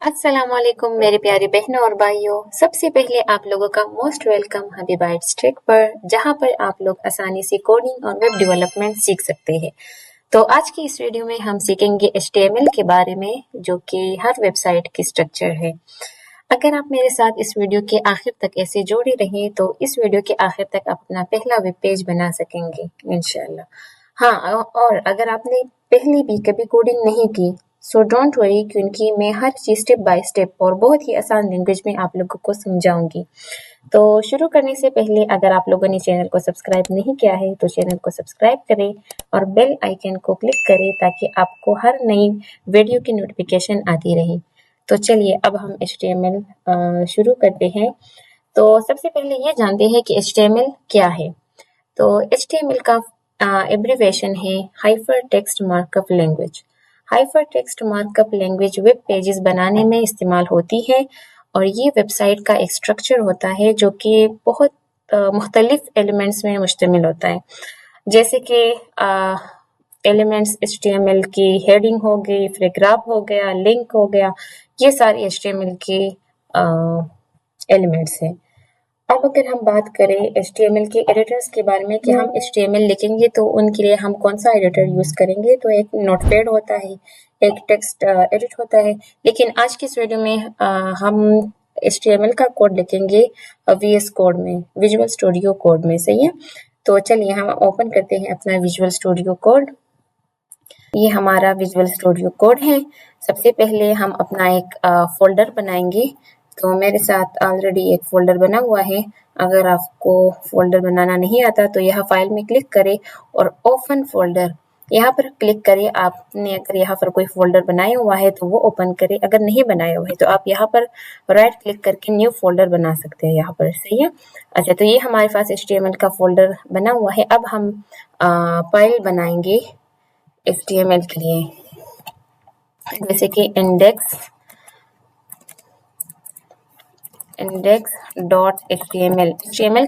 अस्सलाम वालेकुम मेरे प्यारे बहनों और भाइयों। सबसे पहले आप लोगों का most welcome Habiba it's tech पर, जहां पर आप लोग आसानी से कोडिंग और वेब डेवलपमेंट सीख सकते हैं। तो आज की इस वीडियो में हम सीखेंगे HTML के बारे में, जो कि हर वेबसाइट की स्ट्रक्चर है। अगर आप मेरे साथ इस वीडियो के आखिर तक ऐसे जोड़े रहें तो इस वीडियो के आखिर तक आप अपना पहला वेब पेज बना सकेंगे इंशाल्लाह। हाँ, और अगर आपने पहले भी कभी कोडिंग नहीं की सो डोंट वरी, क्योंकि मैं हर चीज़ स्टेप बाय स्टेप और बहुत ही आसान लैंग्वेज में आप लोगों को समझाऊंगी। तो शुरू करने से पहले अगर आप लोगों ने चैनल को सब्सक्राइब नहीं किया है तो चैनल को सब्सक्राइब करें और बेल आइकन को क्लिक करें ताकि आपको हर नई वीडियो की नोटिफिकेशन आती रहे। तो चलिए अब हम HTML शुरू करते हैं। तो सबसे पहले ये जानते हैं कि HTML क्या है। तो HTML का एब्रीवेशन है hyper text markup language. Hyper text markup language web pages बनाने में इस्तेमाल होती है और ये वेबसाइट का एक स्ट्रक्चर होता है जो कि बहुत मुख्तलिफ एलिमेंट्स में मुश्तमिल होता है। जैसे कि एलिमेंट्स HTML की हेडिंग हो गई, पैराग्राफ हो गया, लिंक हो गया, ये सारे HTML के एलिमेंट्स हैं। अब अगर हम बात करें HTML के एडिटर्स के बारे में कि हम HTML लिखेंगे तो उनके लिए हम कौन सा एडिटर यूज करेंगे, तो एक नोटपैड होता है, एक टेक्स्ट एडिट होता है। लेकिन आज की इस वीडियो में हम HTML का कोड लिखेंगे VS कोड में, विजुअल स्टूडियो कोड में। सही है, तो चलिए हम ओपन करते हैं अपना विजुअल स्टूडियो कोड। ये हमारा विजुअल स्टूडियो कोड है। सबसे पहले हम अपना एक फोल्डर बनाएंगे। तो मेरे साथ ऑलरेडी एक फोल्डर बना हुआ है। अगर आपको फोल्डर बनाना नहीं आता तो यहाँ फाइल में क्लिक करें और ओपन फोल्डर यहाँ पर क्लिक करें। आपने अगर यहाँ पर कोई फोल्डर बनाया हुआ है तो वो ओपन करें, अगर नहीं बनाया हुआ है तो आप यहाँ पर राइट क्लिक करके न्यू फोल्डर बना सकते हैं यहाँ पर। सही है, अच्छा, तो ये हमारे पास HTML का फोल्डर बना हुआ है। अब हम फाइल बनाएंगे HTML के लिए, जैसे कि index.html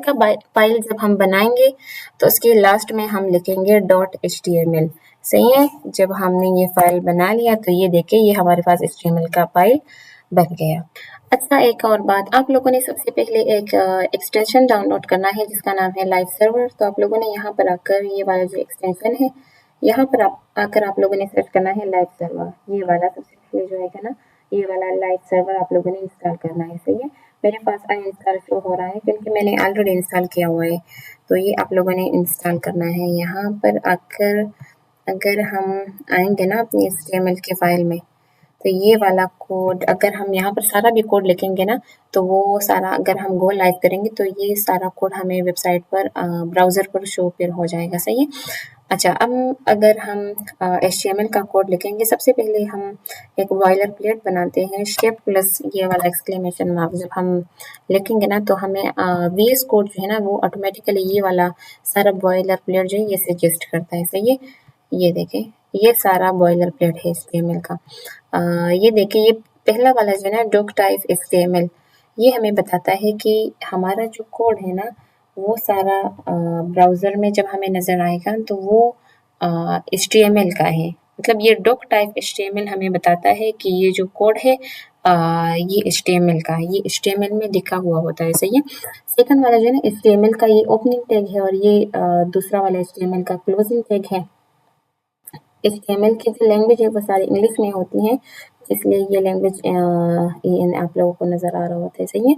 का फाइल जब हम बनाएंगे तो उसके लास्ट में हम लिखेंगे .html। सही है, जब हमने ये फाइल बना लिया तो ये देखिए ये हमारे पास HTML का फाइल बन गया। अच्छा, एक और बात, आप लोगों ने सबसे पहले एक एक्सटेंशन डाउनलोड करना है जिसका नाम है लाइव सर्वर। तो आप लोगों ने यहाँ पर आकर ये वाला जो एक्सटेंशन है यहाँ पर आकर आप लोगों ने सर्च करना है लाइव सर्वर। ये वाला सबसे पहले जो है ना, ये वाला लाइव सर्वर आप लोगों ने इंस्टॉल करना है। सही है, मेरे पास अनइंस्टॉल शो हो रहा है क्योंकि मैंने ऑलरेडी इंस्टॉल किया हुआ है। तो ये आप लोगों ने इंस्टॉल करना है। यहाँ पर आकर अगर हम आएंगे ना अपनी HTML के फाइल में, तो ये वाला कोड अगर हम यहाँ पर सारा भी कोड लिखेंगे ना तो वो सारा अगर हम गो लाइव करेंगे तो ये सारा कोड हमें वेबसाइट पर ब्राउज़र पर शो फिर हो जाएगा। सही है, अच्छा, अब अगर हम HTML का कोड लिखेंगे, सबसे पहले हम एक बॉयलर प्लेट बनाते हैं, शेप प्लस ये वाला एक्सक्लेमेशन मार्क जब हम लिखेंगे ना तो हमें VS कोड जो है ना वो ऑटोमेटिकली ये वाला सारा बॉयलर प्लेट जो है ये सजेस्ट करता है। सही है, ये देखें ये सारा बॉयलर प्लेट है HTML का। ये देखिए ये पहला वाला जो है ना डॉक टाइप HTML, ये हमें बताता है कि हमारा जो कोड है ना वो सारा ब्राउज़र में जब हमें नज़र आएगा तो वो HTML का है। मतलब ये डॉक टाइप HTML हमें बताता है कि ये जो कोड है ये HTML का है, ये HTML में लिखा हुआ होता है। सही है, सेकंड वाला जो है ना HTML का ये ओपनिंग टैग है और ये दूसरा वाला HTML का क्लोजिंग टैग है। HTML की जो लैंग्वेज है वो सारी इंग्लिश में होती हैं, इसलिए ये लैंग्वेज आप लोगों को नज़र आ रहा होता है। सही है,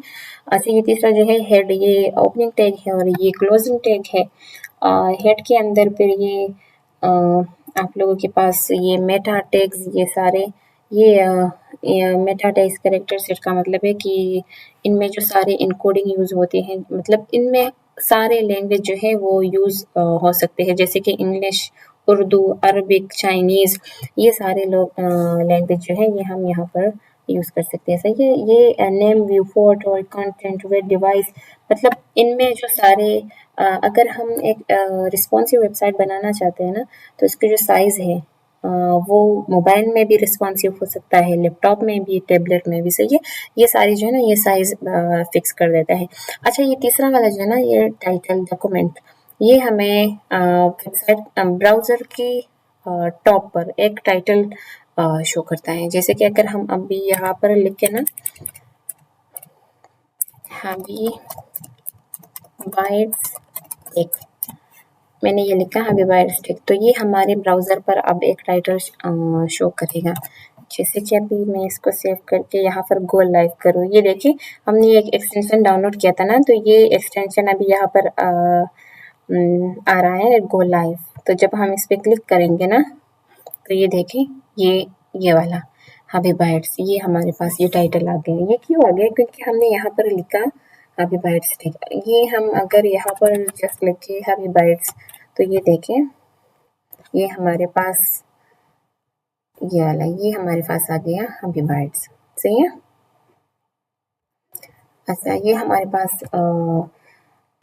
अच्छा, ये तीसरा जो है हेड, ये ओपनिंग टैग है और ये क्लोजिंग टैग है। हेड के अंदर फिर ये आप लोगों के पास ये मेटा टैग्स, ये सारे ये मेटा टैग्स कैरेक्टर सेट का मतलब है कि इनमें जो सारे इनकोडिंग यूज़ होते हैं, मतलब इनमें सारे लैंग्वेज जो है वो यूज़ हो सकते हैं, जैसे कि इंग्लिश, उर्दू, अरबिक, चाइनीज़, ये सारे लोग लैंग्वेज जो है ये हम यहाँ पर यूज़ कर सकते हैं। सही है, ये नेम, व्यू, फोटो और कंटेंट, वेब डिवाइस, मतलब इनमें जो सारे अगर हम एक रिस्पॉन्सिव वेबसाइट बनाना चाहते हैं ना तो इसकी जो साइज़ है वो मोबाइल में भी रिस्पॉन्सिव हो सकता है, लैपटॉप में भी, टैबलेट में भी। सही है, ये सारी जो है ना ये साइज़ फिक्स कर देता है। अच्छा, ये तीसरा वाला जो है ना ये टाइटल डॉक्यूमेंट, ये हमें वेबसाइट ब्राउज़र की टॉप पर एक टाइटल शो करता है। जैसे कि अगर हम अभी यहाँ पर लिखे ना हैवी बाइट्स टेक, मैंने ये लिखा हैवी बाइट्स टेक, तो ये हमारे ब्राउज़र पर अब एक टाइटल शो करेगा। जैसे कि अभी मैं इसको सेव करके यहाँ पर गो लाइव करूँ, ये देखिए हमने एक एक्सटेंशन डाउनलोड किया था ना, तो ये एक्सटेंशन अभी यहाँ पर आ रहा है गो लाइव। तो जब हम इस पे क्लिक करेंगे ना, तो ये देखें ये वाला हैवी बाइट्स, ये हमारे पास ये टाइटल आ गया। ये क्यों आ गया? क्योंकि हमने यहाँ पर लिखा हैवी बाइट्स टेक। ये हम अगर यहाँ पर जस्ट लिखे हैवी बाइट्स, तो ये देखें ये हमारे पास ये वाला ये हमारे पास आ गया हैवी बाइट्स। सही है। अच्छा, ये हमारे पास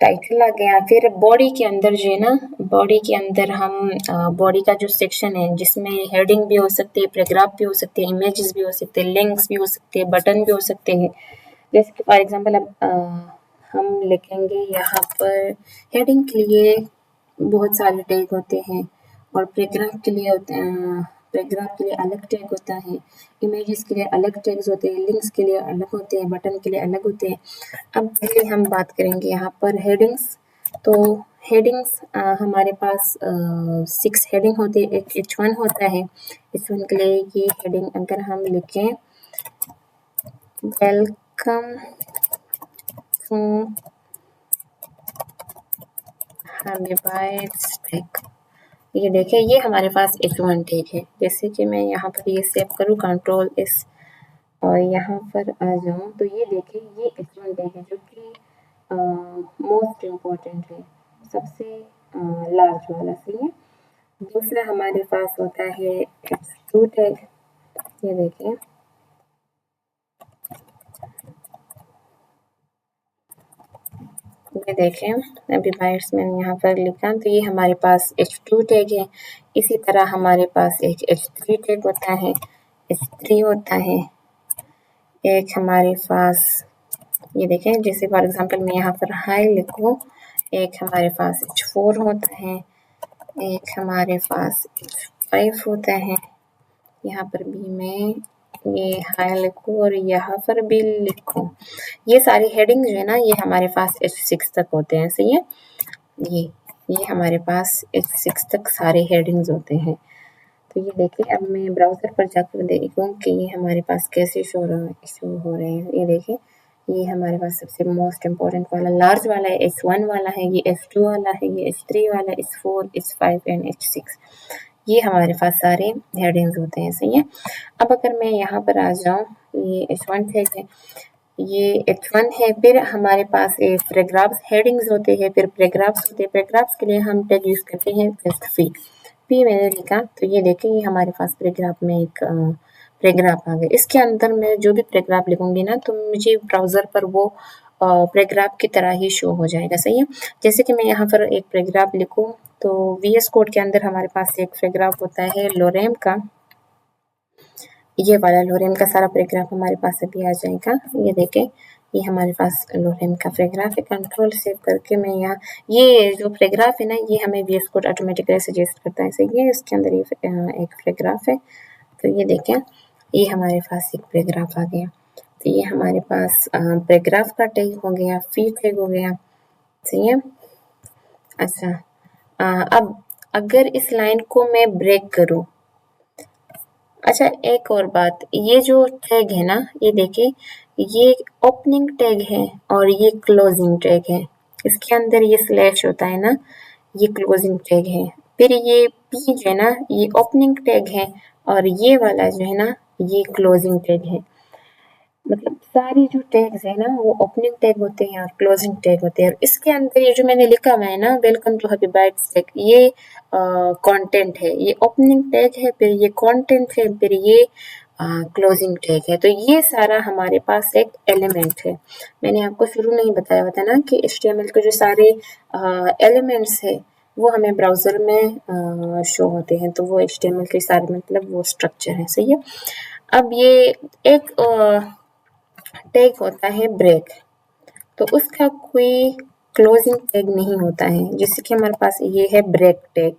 टाइटल आ गया। फिर बॉडी के अंदर जो है ना, बॉडी के अंदर हम बॉडी का जो सेक्शन है जिसमें हेडिंग भी हो सकती है, पैराग्राफ भी हो सकते हैं, इमेजेस भी हो सकते हैं, लिंक्स भी हो सकते हैं, बटन भी हो सकते हैं। जैसे कि फॉर एग्जांपल अब हम लिखेंगे यहाँ पर हेडिंग के लिए बहुत सारे टैग होते हैं और पैराग्राफ के लिए होते हैं, पैराग्राफ के लिए अलग टैग होता है, इमेजेस के लिए अलग टैग्स होते हैं, लिंक्स के लिए अलग होते हैं, बटन के लिए अलग होते हैं। अब पहले हम बात करेंगे यहाँ पर हेडिंग्स। तो हेडिंग्स हमारे पास 6 हेडिंग होते हैं, एक H1 होता है। H1 के लिए ये हेडिंग अगर हम लिखें welcome to Happy Bytes Tech, ये देखिए ये हमारे पास H1 टैग है। जैसे कि मैं यहाँ पर ये सेव करूँ Ctrl+S और यहाँ पर आ जाऊँ, तो ये देखिए ये H1 टैग है जो कि मोस्ट इम्पोर्टेंट है, सबसे लार्ज वाला। सही है। दूसरा हमारे पास होता है H2 टैग, ये देखिए ये देखें अभी बाइट्स मैंने यहाँ पर लिखा, तो ये हमारे पास H2 टैग है। इसी तरह हमारे पास एक H3 टैग होता है, H3 होता है। एक हमारे पास ये देखें, जैसे फॉर एग्जांपल मैं यहाँ पर हाई लिखूँ, एक हमारे पास H4 होता है, एक हमारे पास H5 होता है। यहाँ पर भी मैं ये हाई लिखूँ और यहाँ पर भी लिखूँ। ये सारी हेडिंग जो है ना, ये हमारे पास H6 तक होते हैं। सही है। ये हमारे पास H6 तक सारे हेडिंग्स होते हैं। तो ये देखिए अब मैं ब्राउज़र पर जाकर देखूँ कि ये हमारे पास कैसे शो हो रहे हैं। ये देखिए ये हमारे पास सबसे मोस्ट इम्पोर्टेंट वाला लार्ज वाला है, H1 वाला है, ये H2 वाला है, ये H3 वाला, H4, H5 एंड H6। ये हमारे पास सारे हेडिंग्स होते हैं। सही है। अब अगर मैं यहाँ पर आ जाऊँ, ये H1 टैग है, ये H1 है। फिर हमारे पास एक पैराग्राफ्स हेडिंग्स होते हैं, फिर पैराग्राफ्स होते हैं। पैराग्राफ्स के लिए हम टैग यूज़ करते हैं पी मैंने लिखा, तो ये देखिए ये हमारे पास पैराग्राफ में एक पैराग्राफ आ गया। इसके अंदर मैं जो भी पैराग्राफ लिखूंगी ना, तो मुझे ब्राउज़र पर वो पैराग्राफ की तरह ही शो हो जाएगा। सही है। जैसे कि मैं यहाँ पर एक पैराग्राफ लिखूँ, तो VS कोड के अंदर हमारे पास एक पैराग्राफ होता है लोरेम का, ये वाला लोरेम का सारा पैराग्राफ हमारे पास अभी आ जाएगा। ये देखें ये हमारे पास लोरेम का पैराग्राफ है। कंट्रोल सेव करके मैं यहाँ ये जो पैराग्राफ है ना, ये हमें VS कोड ऑटोमेटिकली सजेस्ट करता है। सही है। इसके अंदर ये एक पैराग्राफ है, तो ये देखें ये हमारे पास एक पैराग्राफ आ गया। तो ये हमारे पास पैराग्राफ का टैग हो गया, फी टैग हो गया। सही है। अच्छा, अब अगर इस लाइन को मैं ब्रेक करूँ, अच्छा एक और बात, ये जो टैग है ना, ये देखिए ये ओपनिंग टैग है और ये क्लोजिंग टैग है। इसके अंदर ये स्लैश होता है ना, ये क्लोजिंग टैग है। फिर ये पी जो है ना, ये ओपनिंग टैग है और ये वाला जो है ना, ये क्लोजिंग टैग है। मतलब सारी जो टैग्स है ना, वो ओपनिंग टैग होते हैं और क्लोजिंग टैग होते हैं। और इसके अंदर ये जो मैंने लिखा हुआ है ना, welcome to Happy Bytes Tech, ये कंटेंट है, ये ओपनिंग टैग है, फिर ये कंटेंट है, फिर ये क्लोजिंग टैग है। तो ये सारा हमारे पास एक एलिमेंट है। मैंने आपको शुरू में ही बताया हुआ था ना कि HTML के जो सारे एलिमेंट्स है वो हमें ब्राउज़र में शो होते हैं। तो वो HTML के सारे मतलब वो स्ट्रक्चर है। सही है। अब ये एक टैग होता है ब्रेक, तो उसका कोई क्लोजिंग टैग नहीं होता है। जैसे कि हमारे पास ये है ब्रेक टैग,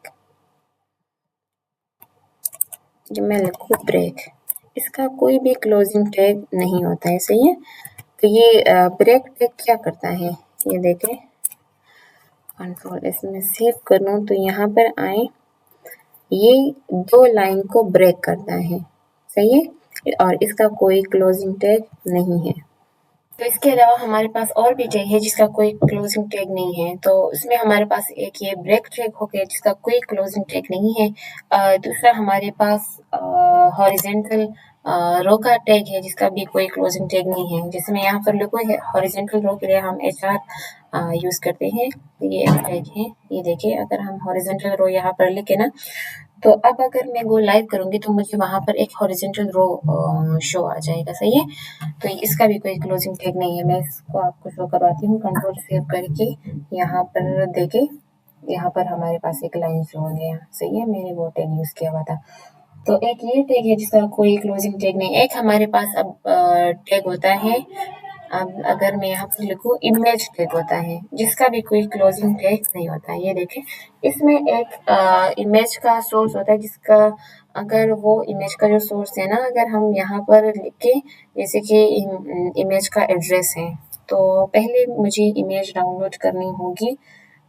जब मैं लिखूँ ब्रेक, इसका कोई भी क्लोजिंग टैग नहीं होता है, सही है। तो ये ब्रेक टैग क्या करता है, ये देखें, कंट्रोल इसमें सेव करूँ तो यहाँ पर आए, ये 2 लाइन को ब्रेक करता है, सही है, और इसका कोई क्लोजिंग टैग नहीं है। तो इसके अलावा हमारे पास और भी टैग है जिसका कोई क्लोजिंग टैग नहीं है। तो इसमें हमारे पास एक ये ब्रेक टैग हो गया जिसका कोई क्लोजिंग टैग नहीं है। दूसरा हमारे पास हॉरिजेंटल रो का टैग है जिसका भी कोई क्लोजिंग टैग नहीं है। जैसे मैं यहाँ पर लिखूँ हॉरिजेंटल रो के लिए हम HR यूज़ करते हैं। ये एक टैग है, ये देखिए अगर हम हॉरिजेंटल रो यहाँ पर लिखे ना, तो अब अगर मैं गो लाइव करूँगी तो मुझे वहाँ पर एक हॉरिजेंटल रो शो आ जाएगा, सही है। तो इसका भी कोई क्लोजिंग टैग नहीं है। मैं इसको आपको शो करवाती हूँ, कंट्रोल सेव करके यहाँ पर देखे, यहाँ पर हमारे पास एक लाइन शो हो गया, सही है, मैंने वो टैग यूज़ किया हुआ था। तो एक ये टैग है जिसका कोई क्लोजिंग टैग नहीं। एक हमारे पास अब टैग होता है, अब अगर मैं यहाँ पर लिखूँ इमेज टैग होता है जिसका भी कोई क्लोजिंग टैग नहीं होता है। ये देखें, इसमें एक इमेज का सोर्स होता है जिसका, अगर वो इमेज का जो सोर्स है ना, अगर हम यहाँ पर लिख के, जैसे कि इमेज का एड्रेस है, तो पहले मुझे इमेज डाउनलोड करनी होगी।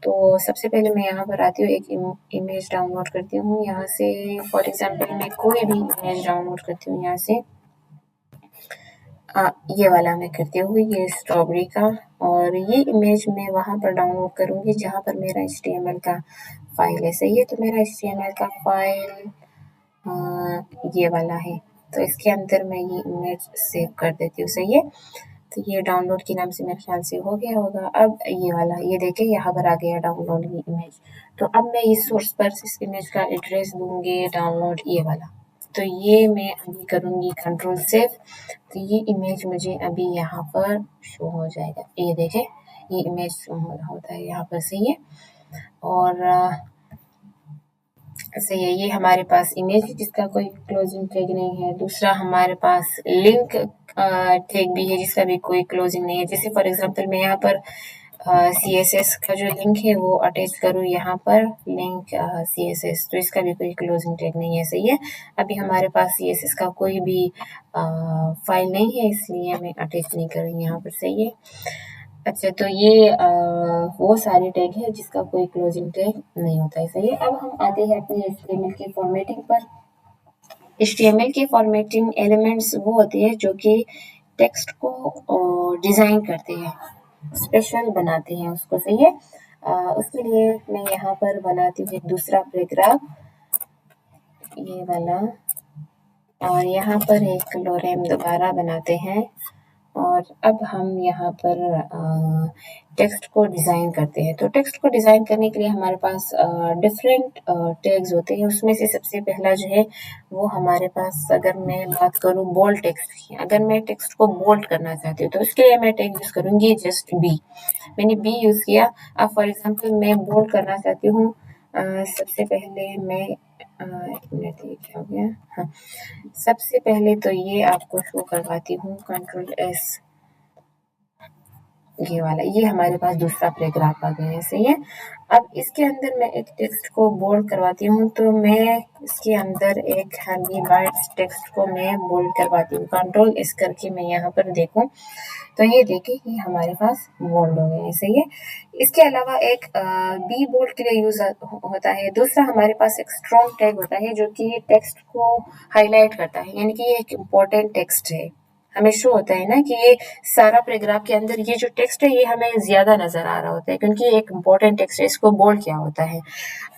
तो सबसे पहले मैं यहाँ पर आती हूँ, एक इमेज डाउनलोड करती हूँ यहाँ से। फॉर एग्जांपल मैं कोई भी इमेज डाउनलोड करती हूँ यहाँ से, ये वाला मैं करती हूँ, ये स्ट्रॉबेरी का, और ये इमेज मैं वहाँ पर डाउनलोड करूँगी जहाँ पर मेरा HTML का फाइल है, सही है। तो मेरा HTML का फाइल ये वाला है, तो इसके अंदर मैं ये इमेज सेव कर देती हूँ, सही है। तो ये डाउनलोड के नाम से मेरे ख्याल से हो गया होगा। अब ये वाला, ये देखें यहाँ पर आ गया डाउनलोड ये इमेज। तो अब मैं इस सोर्स पर इस इमेज का एड्रेस दूंगी डाउनलोड ये वाला। तो ये मैं अभी करूँगी कंट्रोल सेव, तो ये इमेज मुझे अभी यहाँ पर शो हो जाएगा। ये देखें, ये इमेज शो होता है यहाँ पर, सही है। और सही है, ये हमारे पास इमेज है जिसका कोई क्लोजिंग टैग नहीं है। दूसरा हमारे पास लिंक टैग भी है जिसका भी कोई क्लोजिंग नहीं है। जैसे फॉर एग्जांपल मैं यहाँ पर CSS का जो लिंक है वो अटैच करूँ यहाँ पर, लिंक CSS, तो इसका भी कोई क्लोजिंग टैग नहीं है, सही है। अभी हमारे पास CSS का कोई भी फाइल नहीं है, इसलिए मैं अटैच नहीं कर रही यहाँ पर, सही है। अच्छा, तो ये वो सारे टैग है जिसका कोई क्लोजिंग टैग नहीं होता है, सही है। अब हम आते हैं अपने HTML की फॉर्मेटिंग पर। HTML की फॉर्मेटिंग एलिमेंट्स वो होते हैं जो कि टेक्स्ट को डिज़ाइन करते हैं, स्पेशल बनाते हैं उसको, सही है। उसके लिए मैं यहाँ पर बनाती हूँ एक दूसरा पैराग्राफ, ये वाला, और यहाँ पर एक लोरेम दोबारा बनाते हैं। और अब हम यहाँ पर टेक्स्ट को डिज़ाइन करते हैं। तो टेक्स्ट को डिज़ाइन करने के लिए हमारे पास डिफरेंट टैग्स होते हैं। उसमें से सबसे पहला जो है वो हमारे पास, अगर मैं बात करूँ बोल्ड टेक्स्ट की, अगर मैं टेक्स्ट को बोल्ड करना चाहती हूँ तो उसके लिए मैं टैग यूज़ करूँगी जस्ट बी। मैंने बी यूज़ किया। अब फॉर एग्जांपल मैं बोल्ड करना चाहती हूँ, सबसे पहले मैं एक मिनट, ये क्या हो गया, हाँ, सबसे पहले तो ये आपको शो करवाती हूँ, कंट्रोल S, ये वाला, ये हमारे पास दूसरा पैराग्राफ आ गया है, सही है। अब इसके अंदर मैं एक टेक्स्ट को बोल्ड करवाती हूँ, तो मैं इसके अंदर एक हेल्दी बाइट्स टेक्स्ट को मैं बोल्ड करवाती हूँ, कंट्रोल S करके मैं यहाँ पर देखूँ तो ये देखिए ये हमारे पास बोल्ड हो गए हैं, सही है। इसके अलावा एक बी बोल्ड के लिए यूज होता है। दूसरा हमारे पास एक स्ट्रॉन्ग टैग होता है जो कि टेक्स्ट को हाईलाइट करता है, यानी कि ये एक इम्पोर्टेंट टेक्स्ट है। हमें शो होता है ना कि ये सारा पैराग्राफ के अंदर ये जो टेक्स्ट है ये हमें ज्यादा नजर आ रहा होता है क्योंकि ये एक इम्पोर्टेंट टेक्स्ट है, इसको बोल्ड किया होता है।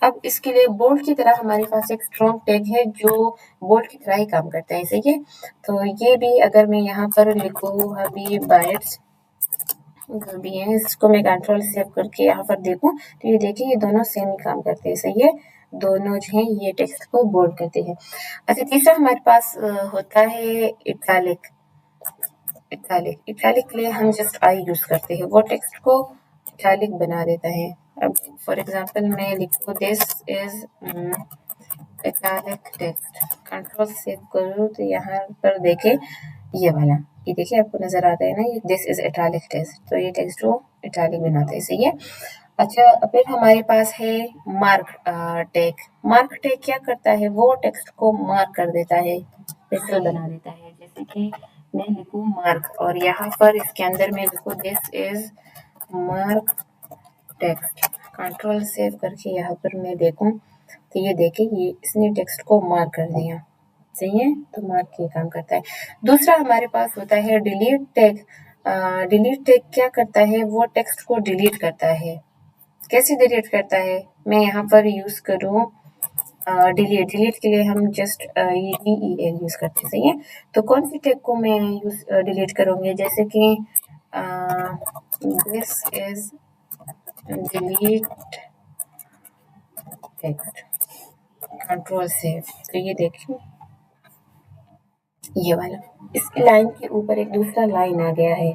अब इसके लिए बोल्ड की तरह हमारे पास एक स्ट्रॉन्ग टैग है जो बोल्ड की तरह ही काम करता है, सही है। तो ये भी अगर मैं यहाँ पर लिखूँ हबी बाइट्स जो भी है, इसको मैं कंट्रोल सेव करके यहाँ पर देखूँ तो ये देखिए ये दोनों सेम ही काम करते हैं, सही है। दोनों जो है ये टेक्स्ट को बोल्ड करते हैं। अच्छा, तीसरा हमारे पास होता है इटैलिक। इटैलिक के लिए हम जस्ट आई यूज करते हैं, वो टेक्स्ट को इटैलिक बना देता है। अब फॉर एग्जांपल मैं लिखूँ this is italic text, control save करूँ तो यहाँ पर देखे ये वाला, ये देखिए आपको नजर आता है ना, ये दिस इज इटैलिक टेक्स्ट, तो ये टेक्स्ट को इटैलिक बनाते हैं, सही है। अच्छा, फिर हमारे पास है मार्क टैग। मार्क टैग क्या करता है, वो टेक्स्ट को मार्क कर देता है, पिक्सल बना देता है। जैसे कि मैं लिखूं मार्क और यहाँ पर इसके अंदर मैं लिखूं this is mark text, control save करके यहाँ पर मैं देखूं तो ये देखें, ये इसने टेक्स्ट को मार्क कर दिया। सही है, तो मार्क ये काम करता है। दूसरा हमारे पास होता है डिलीट टैग। डिलीट टैग क्या करता है, वो टेक्स्ट को डिलीट करता है। कैसे डिलीट करता है, मैं यहाँ पर यूज करूँ डिलीट। डिलीट के लिए हम जस्ट ये DEL यूज करते हैं। सही है, तो कौन सी टैग को मैं यूज डिलीट करूँगी, जैसे कि this is delete text, control save. तो ये देखिए, ये वाला, इसकी लाइन के ऊपर एक दूसरा लाइन आ गया है,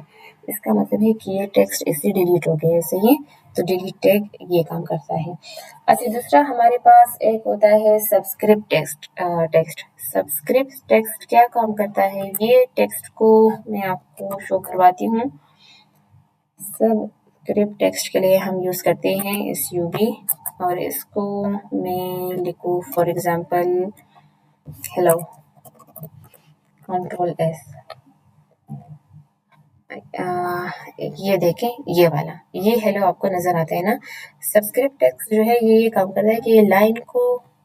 इसका मतलब है कि ये टेक्स्ट इससे डिलीट हो गया है। सही है, तो डिलीट टैग ये काम करता है। अच्छा, दूसरा हमारे पास एक होता है सबस्क्रिप्ट टेक्स्ट। सबस्क्रिप्ट टेक्स्ट क्या काम करता है, ये टेक्स्ट को मैं आपको शो करवाती हूँ। सबस्क्रिप्ट टेक्स्ट के लिए हम यूज करते हैं SUB, और इसको मैं लिखूँ for example hello, control S। ये देखें, ये वाला, ये हेलो आपको नजर आता है ना। सबस्क्रिप्ट टेक्स्ट जो है ये काम करता है कि ये लाइन को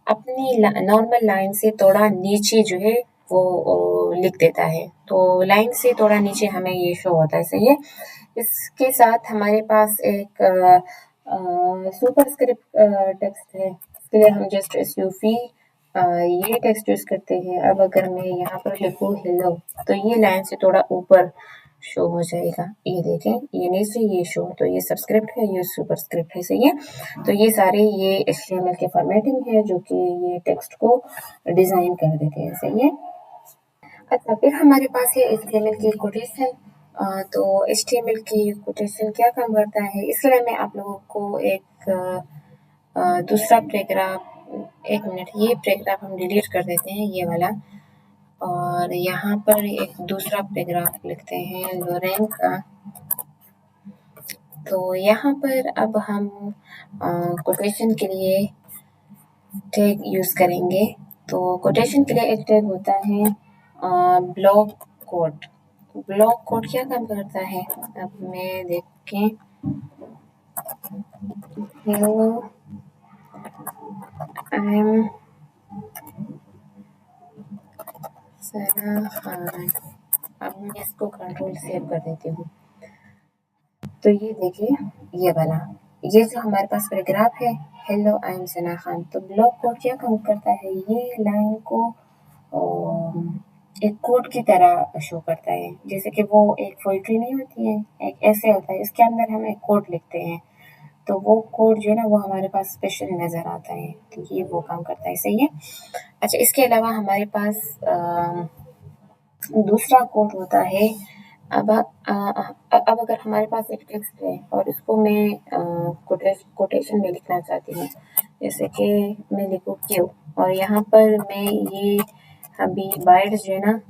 अपनी नॉर्मल लाइन से थोड़ा नीचे जो है वो लिख देता है, तो लाइन से थोड़ा नीचे हमें ये शो होता है। सही है, इसके साथ हमारे पास एक सुपरस्क्रिप्ट टेक्स्ट है, इसके लिए हम जस्ट SUV ये टेक्स्ट यूज करते हैं। अब अगर मैं यहाँ पर लिखूँ हेलो, तो ये लाइन से थोड़ा ऊपर शो हो जाएगा। ये देखें, ये नीचे ये शो, तो ये सबस्क्रिप्ट है, ये सुपरस्क्रिप्ट है। सही है, तो ये सारे ये HTML के फॉर्मेटिंग है जो कि ये टेक्स्ट को डिजाइन कर देते हैं। सही है। अच्छा, फिर हमारे पास है HTML की कोटेशन। तो HTML की कोटेशन क्या काम करता है, इसके लिए मैं आप लोगों को एक दूसरा पैराग्राफ, एक मिनट, ये पैराग्राफ हम डिलीट कर देते हैं, ये वाला, और यहाँ पर एक दूसरा पैराग्राफ लिखते हैं लोरेंग का। तो यहाँ पर अब हम कोटेशन के लिए टैग यूज करेंगे। तो कोटेशन के लिए एक टैग होता है ब्लॉक कोट। ब्लॉक कोट क्या काम करता है, अब मैं देखें, hello I am Sana Khan. अब मैं इसको कंट्रोल सेव कर देती हूँ। तो ये देखिए, ये वाला, ये जो हमारे पास पैराग्राफ है, hello I am Sana Khan, तो ब्लॉक कोड क्या काम करता है, ये लाइन को एक कोड की तरह शो करता है। जैसे कि वो एक पोइट्री नहीं होती है, एक ऐसे होता है, इसके अंदर हम एक कोड लिखते हैं, तो वो कोड जो है ना वो हमारे पास स्पेशल नज़र आता है, तो ये वो काम करता है। सही है। अच्छा, इसके अलावा हमारे पास दूसरा कोड होता है। अब अगर हमारे पास एक टेक्स्ट है और इसको मैं कोटेशन में लिखना चाहती हूँ, जैसे कि मैं लिखूँ क्यू, और यहाँ पर मैं ये अभी बाइट्स जो है ना,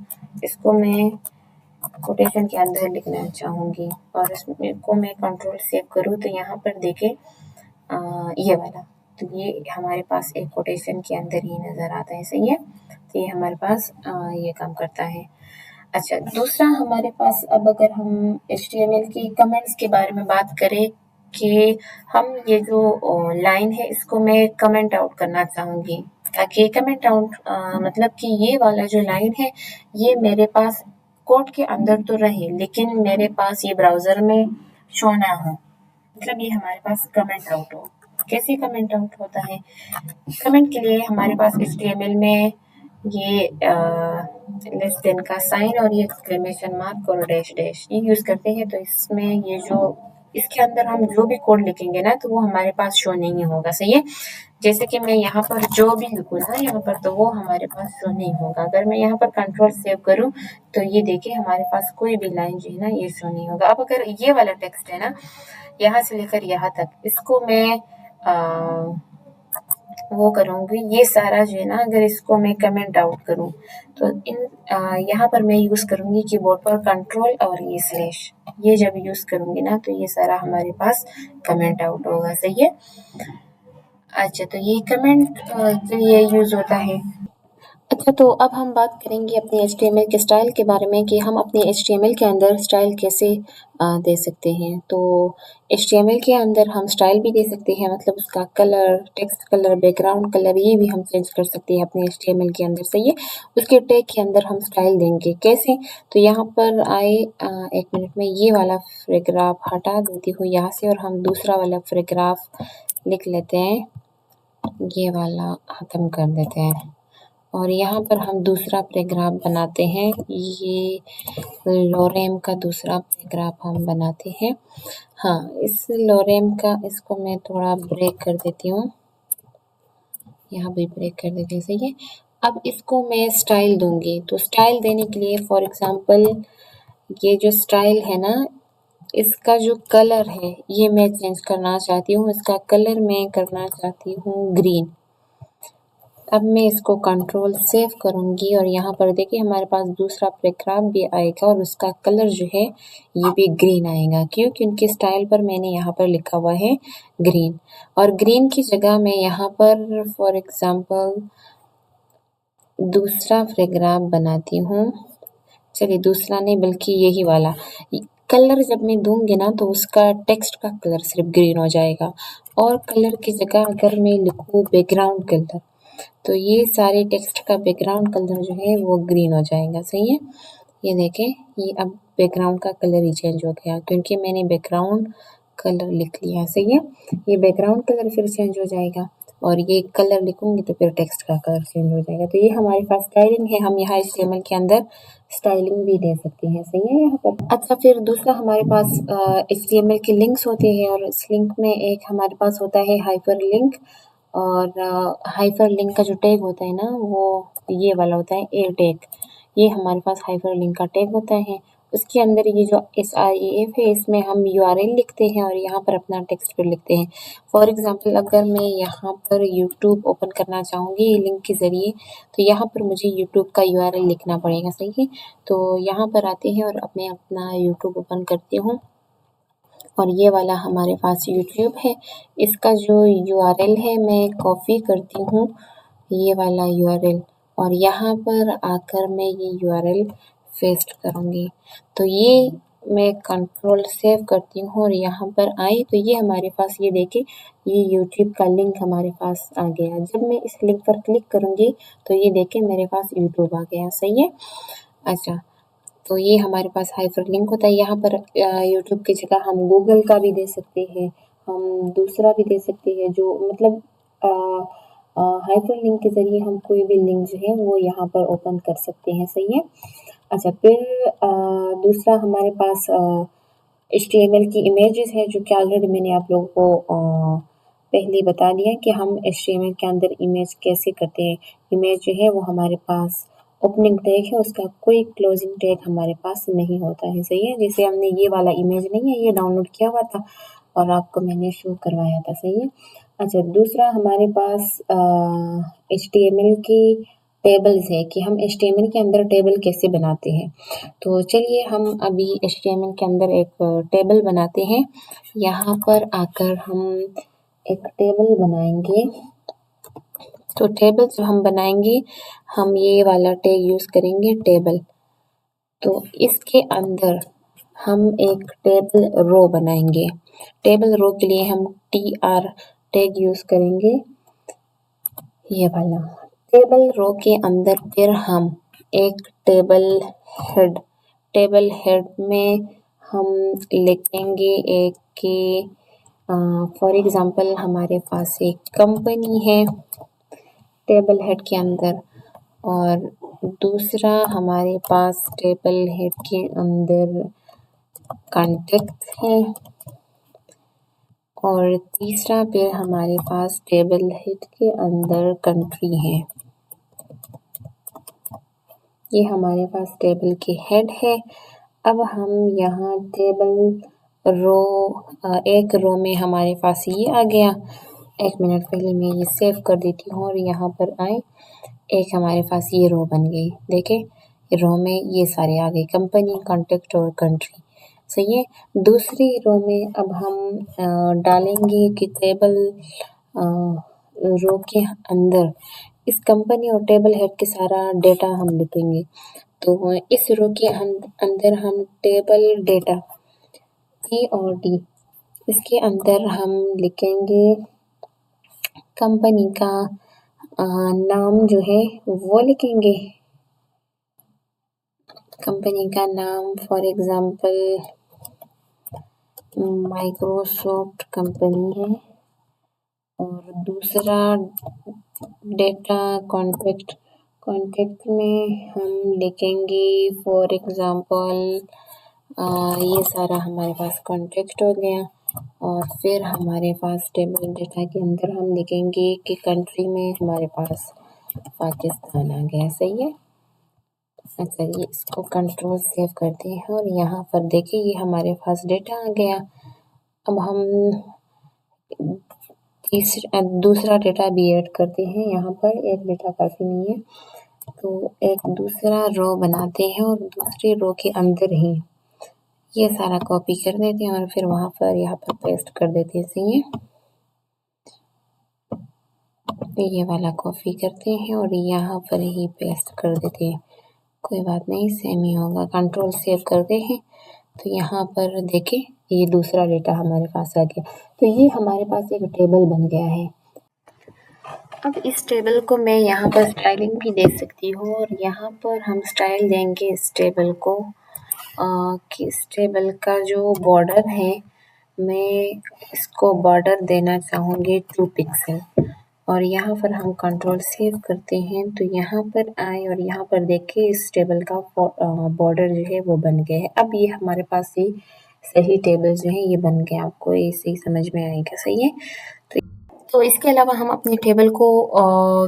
इसको मैं कोटेशन के अंदर लिखना चाहूँगी, और इसको मैं कंट्रोल सेव करूँ तो यहाँ पर देखें ये वाला, तो ये हमारे पास एक कोटेशन के अंदर ही नज़र आता है। सही है, तो ये हमारे पास ये काम करता है। अच्छा, दूसरा हमारे पास, अब अगर हम HTML की कमेंट्स के बारे में बात करें कि हम ये जो लाइन है इसको मैं कमेंट आउट करना चाहूँगी, ताकि कमेंट आउट मतलब कि ये वाला जो लाइन है ये मेरे पास कोड के अंदर तो रहे लेकिन मेरे पास ये ब्राउज़र में शो ना हो, मतलब ये हमारे पास कमेंट आउट हो। कैसे कमेंट आउट होता है, कमेंट के लिए हमारे पास HTML में ये लेस देन का साइन और ये एक्सक्लेमेशन मार्क और डैश डैश ये यूज करते हैं, तो इसमें ये जो इसके अंदर हम जो भी कोड लिखेंगे ना तो वो हमारे पास शो नहीं होगा। सही है, जैसे कि मैं यहाँ पर जो भी लिखूँ ना यहाँ पर, तो वो हमारे पास शो नहीं होगा। अगर मैं यहाँ पर कंट्रोल सेव करूँ तो ये देखिए हमारे पास कोई भी लाइन जो है ना ये शो नहीं होगा। अब अगर ये वाला टेक्स्ट है ना, यहाँ से लेकर यहाँ तक, इसको मैं वो करूँगी। ये सारा जो है ना, अगर इसको मैं कमेंट आउट करूँ तो यहाँ पर मैं यूज़ करूँगी कीबोर्ड पर कंट्रोल और ये स्लैश, ये जब यूज़ करूँगी ना तो ये सारा हमारे पास कमेंट आउट होगा। सही है। अच्छा, तो ये कमेंट के लिए यूज़ होता है। अच्छा, तो अब हम बात करेंगे अपने एचटीएमएल के स्टाइल के बारे में कि हम अपने एचटीएमएल के अंदर स्टाइल कैसे दे सकते हैं। तो एचटीएमएल के अंदर हम स्टाइल भी दे सकते हैं, मतलब उसका colour, text colour, background colour, ये भी हम चेंज कर सकते हैं अपने एचटीएमएल के अंदर। सही है। उसके टैग के अंदर हम स्टाइल देंगे कैसे, तो यहाँ पर आए 1 मिनट में ये वाला पैराग्राफ हटा देती हूँ यहाँ से और हम दूसरा वाला पैराग्राफ लिख लेते हैं, ये वाला ख़त्म कर देते हैं और यहाँ पर हम दूसरा पैराग्राफ बनाते हैं। ये लोरेम का दूसरा पैराग्राफ हम बनाते हैं। हाँ, इस लोरेम का इसको मैं थोड़ा ब्रेक कर देती हूँ, यहाँ भी ब्रेक कर देती हूँ। सही है। अब इसको मैं स्टाइल दूँगी, तो स्टाइल देने के लिए फॉर एग्ज़ाम्पल ये जो स्टाइल है ना, इसका जो कलर है ये मैं चेंज करना चाहती हूँ। इसका कलर मैं करना चाहती हूँ ग्रीन। अब मैं इसको कंट्रोल सेव करूँगी और यहाँ पर देखिए हमारे पास दूसरा पैराग्राफ भी आएगा और उसका कलर जो है ये भी ग्रीन आएगा। क्यों? क्योंकि स्टाइल पर मैंने यहाँ पर लिखा हुआ है ग्रीन और ग्रीन की जगह मैं यहाँ पर फॉर एग्ज़ाम्पल दूसरा पैराग्राफ बनाती हूँ। चलिए दूसरा नहीं बल्कि यही वाला। कलर जब मैं दूँगी ना तो उसका टेक्स्ट का कलर सिर्फ ग्रीन हो जाएगा और कलर की जगह अगर मैं लिखूँ बैकग्राउंड कलर तो ये सारे टेक्स्ट का बैकग्राउंड कलर जो है वो ग्रीन हो जाएगा। सही है। ये देखें, ये अब बैकग्राउंड का कलर ही चेंज हो गया क्योंकि मैंने बैकग्राउंड कलर लिख लिया। सही है। ये बैकग्राउंड कलर फिर चेंज हो जाएगा और ये कलर लिखूंगी तो फिर टेक्स्ट का कलर चेंज हो जाएगा। तो ये हमारे पास स्टाइलिंग है, हम यहाँ HTML के अंदर स्टाइलिंग भी दे सकते हैं। सही है यहाँ पर। अच्छा, फिर दूसरा हमारे पास HTML के लिंक्स होते हैं और इस लिंक में एक हमारे पास होता है हाइपर लिंक और हाइपर लिंक का जो टैग होता है ना वो ये वाला होता है ए टैग। ये हमारे पास हाइपर लिंक का टैग होता है। उसके अंदर ये जो SREF है इसमें हम URL लिखते हैं और यहाँ पर अपना टेक्स्ट फिर लिखते हैं। फॉर एग्ज़ाम्पल अगर मैं यहाँ पर यूट्यूब ओपन करना चाहूँगी लिंक के ज़रिए तो यहाँ पर मुझे यूट्यूब का URL लिखना पड़ेगा। सही है। तो यहाँ पर आते हैं और मैं अपना यूट्यूब ओपन करती हूँ और ये वाला हमारे पास यूट्यूब है। इसका जो URL है मैं कॉपी करती हूँ, ये वाला URL और यहाँ पर आकर मैं ये URL पेस्ट करूँगी। तो ये मैं कंट्रोल सेव करती हूँ और यहाँ पर आई तो ये हमारे पास ये देखिए ये यूट्यूब का लिंक हमारे पास आ गया। जब मैं इस लिंक पर क्लिक करूँगी तो ये देखिए मेरे पास यूट्यूब आ गया। सही है। अच्छा, तो ये हमारे पास हाइपर लिंक होता है। यहाँ पर यूट्यूब की जगह हम गूगल का भी दे सकते हैं, हम दूसरा भी दे सकते हैं जो मतलब हाइपर लिंक के ज़रिए हम कोई भी लिंक जो है वो यहाँ पर ओपन कर सकते हैं। सही है। अच्छा, फिर दूसरा हमारे पास HTML की इमेजेस है जो कि ऑलरेडी मैंने आप लोगों को पहले बता दिया कि हम HTML के अंदर इमेज कैसे करते हैं। इमेज जो है वो हमारे पास ओपनिंग टैग है, उसका कोई क्लोजिंग टैग हमारे पास नहीं होता है। सही है। जैसे हमने ये वाला इमेज नहीं है, ये डाउनलोड किया हुआ था और आपको मैंने शो करवाया था। सही है। अच्छा, दूसरा हमारे पास HTML की टेबल्स है कि हम HTML के अंदर टेबल कैसे बनाते हैं। तो चलिए हम अभी HTML के अंदर एक टेबल बनाते हैं। यहाँ पर आकर हम एक टेबल बनाएंगे। तो टेबल जब हम बनाएंगे हम ये वाला टैग यूज़ करेंगे टेबल। तो इसके अंदर हम एक टेबल रो बनाएंगे। टेबल रो के लिए हम TR टैग यूज़ करेंगे, ये वाला। टेबल रो के अंदर फिर हम एक टेबल हेड में हम लिखेंगे एक कि फॉर एग्ज़ाम्पल हमारे पास एक कंपनी है टेबल हेड के अंदर और दूसरा हमारे पास टेबल हेड के अंदर कॉन्टैक्ट है और तीसरा फिर हमारे पास टेबल हेड के अंदर कंट्री है। ये हमारे पास टेबल के हेड है। अब हम यहाँ टेबल रो एक रो में हमारे पास ये आ गया 1 मिनट पहले मैं ये सेव कर देती हूँ और यहाँ पर आए, एक हमारे पास ये रो बन गई। देखें रो में ये सारे आ गए, कंपनी, कॉन्टेक्ट और कंट्री। सही है। दूसरी रो में अब हम डालेंगे कि टेबल रो के अंदर इस कंपनी और टेबल हेड के सारा डेटा हम लिखेंगे। तो इस रो के अंदर हम टेबल डेटा टी और डी, इसके अंदर हम लिखेंगे कंपनी का नाम जो है वो लिखेंगे। कंपनी का नाम फॉर एग्जांपल माइक्रोसॉफ्ट कंपनी है। और दूसरा डेटा कॉन्टेक्ट में हम लिखेंगे फॉर एग्जांपल ये सारा हमारे पास कॉन्टेक्ट हो गया। और फिर हमारे पास टेबल डेटा के अंदर हम लिखेंगे कि कंट्री में हमारे पास पाकिस्तान आ गया। सही है। अच्छा, ये इसको कंट्रोल सेव करते हैं और यहाँ पर देखिए ये हमारे पास डेटा आ गया। अब हम दूसरा डेटा भी ऐड करते हैं। यहाँ पर एक डेटा काफ़ी नहीं है, तो एक दूसरा रो बनाते हैं और दूसरी रो के अंदर ही ये सारा कॉपी कर देते हैं और फिर वहाँ पर यहाँ पर पेस्ट कर देते हैं। सही है। ये वाला कॉपी करते हैं और यहाँ पर ही पेस्ट कर देते हैं। कोई बात नहीं, सेम ही होगा। कंट्रोल सेव करते हैं तो यहाँ पर देखें ये दूसरा डेटा हमारे पास आ गया। तो ये हमारे पास एक टेबल बन गया है। अब इस टेबल को मैं यहाँ पर स्टाइलिंग भी दे सकती हूँ और यहाँ पर हम स्टाइल देंगे इस टेबल को कि इस टेबल का जो बॉर्डर है मैं इसको बॉर्डर देना चाहूँगी 2 पिक्सल। और यहाँ पर हम कंट्रोल सेव करते हैं तो यहाँ पर आए और यहाँ पर देखिए इस टेबल का बॉर्डर जो है वो बन गया है। अब ये हमारे पास ये सही टेबल जो है ये बन गया। आपको ये सही समझ में आएगा। सही है। तो इसके अलावा हम अपने टेबल को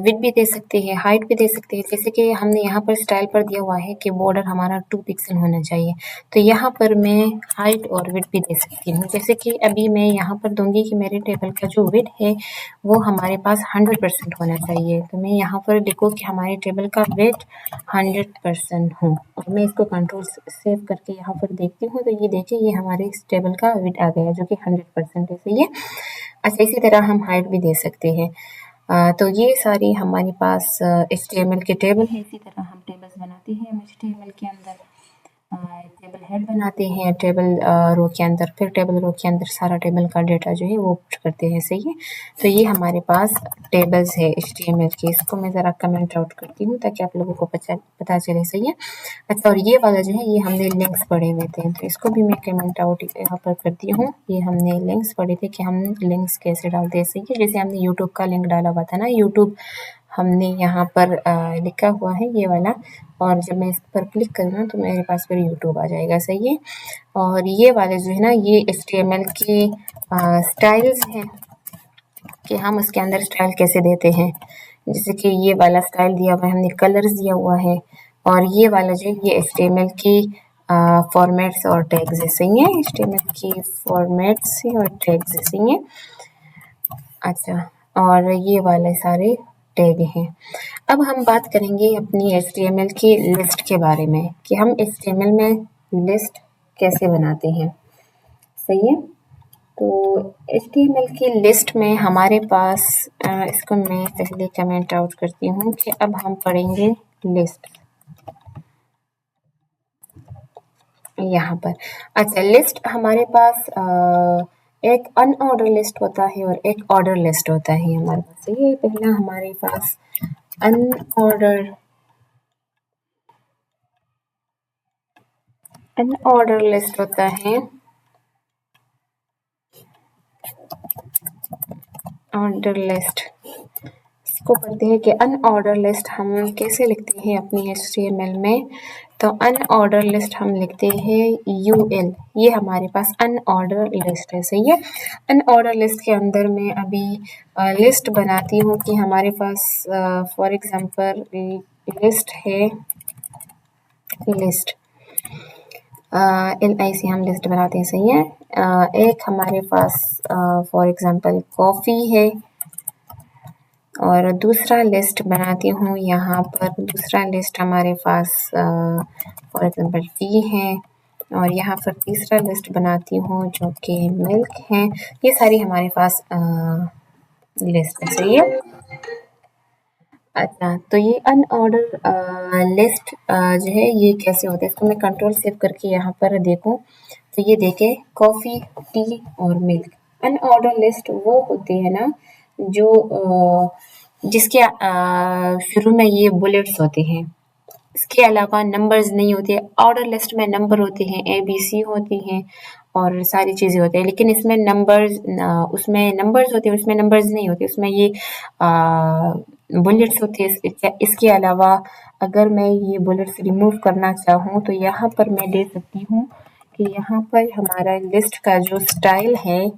विड्थ भी दे सकते हैं, हाइट भी दे सकते हैं। जैसे कि हमने यहाँ पर स्टाइल पर दिया हुआ है कि बॉर्डर हमारा 2 पिक्सल होना चाहिए, तो यहाँ पर मैं हाइट और विड्थ भी दे सकती हूँ। जैसे कि अभी मैं यहाँ पर दूंगी कि मेरे टेबल का जो विड्थ है वो हमारे पास 100% होना चाहिए। तो मैं यहाँ पर लिखूँ कि हमारे टेबल का विड्थ 100% हो और मैं इसको कंट्रोल सेव करके यहाँ पर देखती हूँ तो ये देखिए ये हमारे इस टेबल का विड्थ आ गया जो कि 100% है। सही है। अच्छा, इसी तरह हम हाइट भी दे सकते हैं। तो ये सारी हमारे पास HTML के टेबल है। इसी तरह हम टेबल्स बनाते हैं HTML के अंदर। टेबल हेड बनाते हैं टेबल रो के अंदर, फिर टेबल रो के अंदर सारा टेबल का डेटा जो है वो पुट करते हैं। सही है। तो ये हमारे पास टेबल्स है HTML के। इसको मैं ज़रा कमेंट आउट करती हूँ ताकि आप लोगों को पता चले। सही है। अच्छा, और ये वाला जो है ये हमने लिंक्स पढ़े हुए थे तो इसको भी मैं कमेंट आउट यहाँ पर करती हूँ। ये हमने लिंक्स पढ़े थे कि हम लिंक्स कैसे डालते हैं। सही है। जैसे हमने यूट्यूब का लिंक डाला हुआ था ना, यूट्यूब हमने यहाँ पर लिखा हुआ है ये वाला, और जब मैं इस पर क्लिक करूँ तो मेरे पास फिर यूट्यूब आ जाएगा। सही है। और ये वाले जो है ना ये HTML के स्टाइल्स हैं कि हम उसके अंदर स्टाइल कैसे देते हैं। जैसे कि ये वाला स्टाइल दिया हुआ है, हमने कलर्स दिया हुआ है। और ये वाला जो ये HTML की फॉर्मेट्स और टैग्स है। सही है। HTML की फॉर्मेट्स और टैग्स है। सही है। अच्छा, और ये वाले सारे टैग हैं। अब हम बात करेंगे अपनी HTML की लिस्ट के बारे में कि हम HTML में लिस्ट कैसे बनाते हैं। सही है। तो HTML की लिस्ट में हमारे पास इसको मैं पहले कमेंट आउट करती हूँ कि अब हम पढ़ेंगे लिस्ट यहाँ पर। अच्छा, लिस्ट हमारे पास एक अनऑर्डर लिस्ट होता है और एक ऑर्डर लिस्ट होता है हमारे पास। ये पहला हमारे पास अनऑर्डर लिस्ट होता है। ऑर्डर लिस्ट इसको पढ़ते हैं कि अनऑर्डर लिस्ट हम कैसे लिखते हैं अपनी HTML में। तो अनऑर्डर लिस्ट हम लिखते हैं UL। ये हमारे पास अनऑर्डर लिस्ट है। सही है। अनऑर्डर लिस्ट के अंदर मैं अभी लिस्ट बनाती हूँ कि हमारे पास फॉर एग्जांपल लिस्ट है, लिस्ट LIC हम लिस्ट बनाते हैं। सही है। एक हमारे पास फॉर एग्जांपल कॉफ़ी है और दूसरा लिस्ट बनाती हूँ यहाँ पर। दूसरा लिस्ट हमारे पास फॉर एग्जांपल टी है, और यहाँ पर तीसरा लिस्ट बनाती हूँ जो कि मिल्क है। ये सारी हमारे पास लिस्ट है, सही है। अच्छा, तो ये अनऑर्डर लिस्ट जो है ये कैसे होता है, इसको मैं कंट्रोल सेव करके यहाँ पर देखूँ तो ये देखे कॉफ़ी, टी और मिल्क। अनऑर्डर लिस्ट वो होती है ना जो जिसके शुरू में ये बुलेट्स होते हैं, इसके अलावा नंबर्स नहीं होते। ऑर्डर लिस्ट में नंबर होते हैं, ABC होती हैं और सारी चीज़ें होती हैं, लेकिन इसमें नंबर्स उसमें नंबर्स होते हैं, उसमें नंबर्स नहीं होते, उसमें ये बुलेट्स होते हैं। इसके अलावा अगर मैं ये बुलेट्स रिमूव करना चाहूँ तो यहाँ पर मैं दे सकती हूँ कि यहाँ पर हमारा लिस्ट का जो स्टाइल है,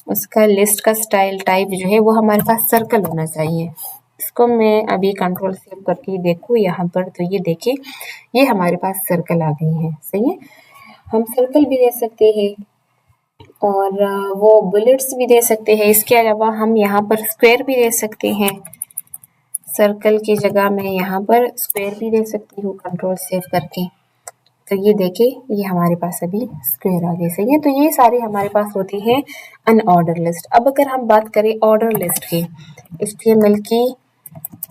उसका लिस्ट का स्टाइल टाइप जो है वो हमारे पास सर्कल होना चाहिए। इसको मैं अभी कंट्रोल सेव करके देखूँ यहाँ पर, तो ये देखिए ये हमारे पास सर्कल आ गई है, सही है। हम सर्कल भी दे सकते हैं और वो बुलेट्स भी दे सकते हैं। इसके अलावा हम यहाँ पर स्क्वायर भी दे सकते हैं। सर्कल की जगह मैं यहाँ पर स्क्वायर भी दे सकती हूँ कंट्रोल सेव करके। तो ये देखिए ये हमारे पास अभी स्क्वायर आ गए, सही है। तो ये सारी हमारे पास होती है अनऑर्डर लिस्ट। अब अगर हम बात करें ऑर्डर लिस्ट की, HTML की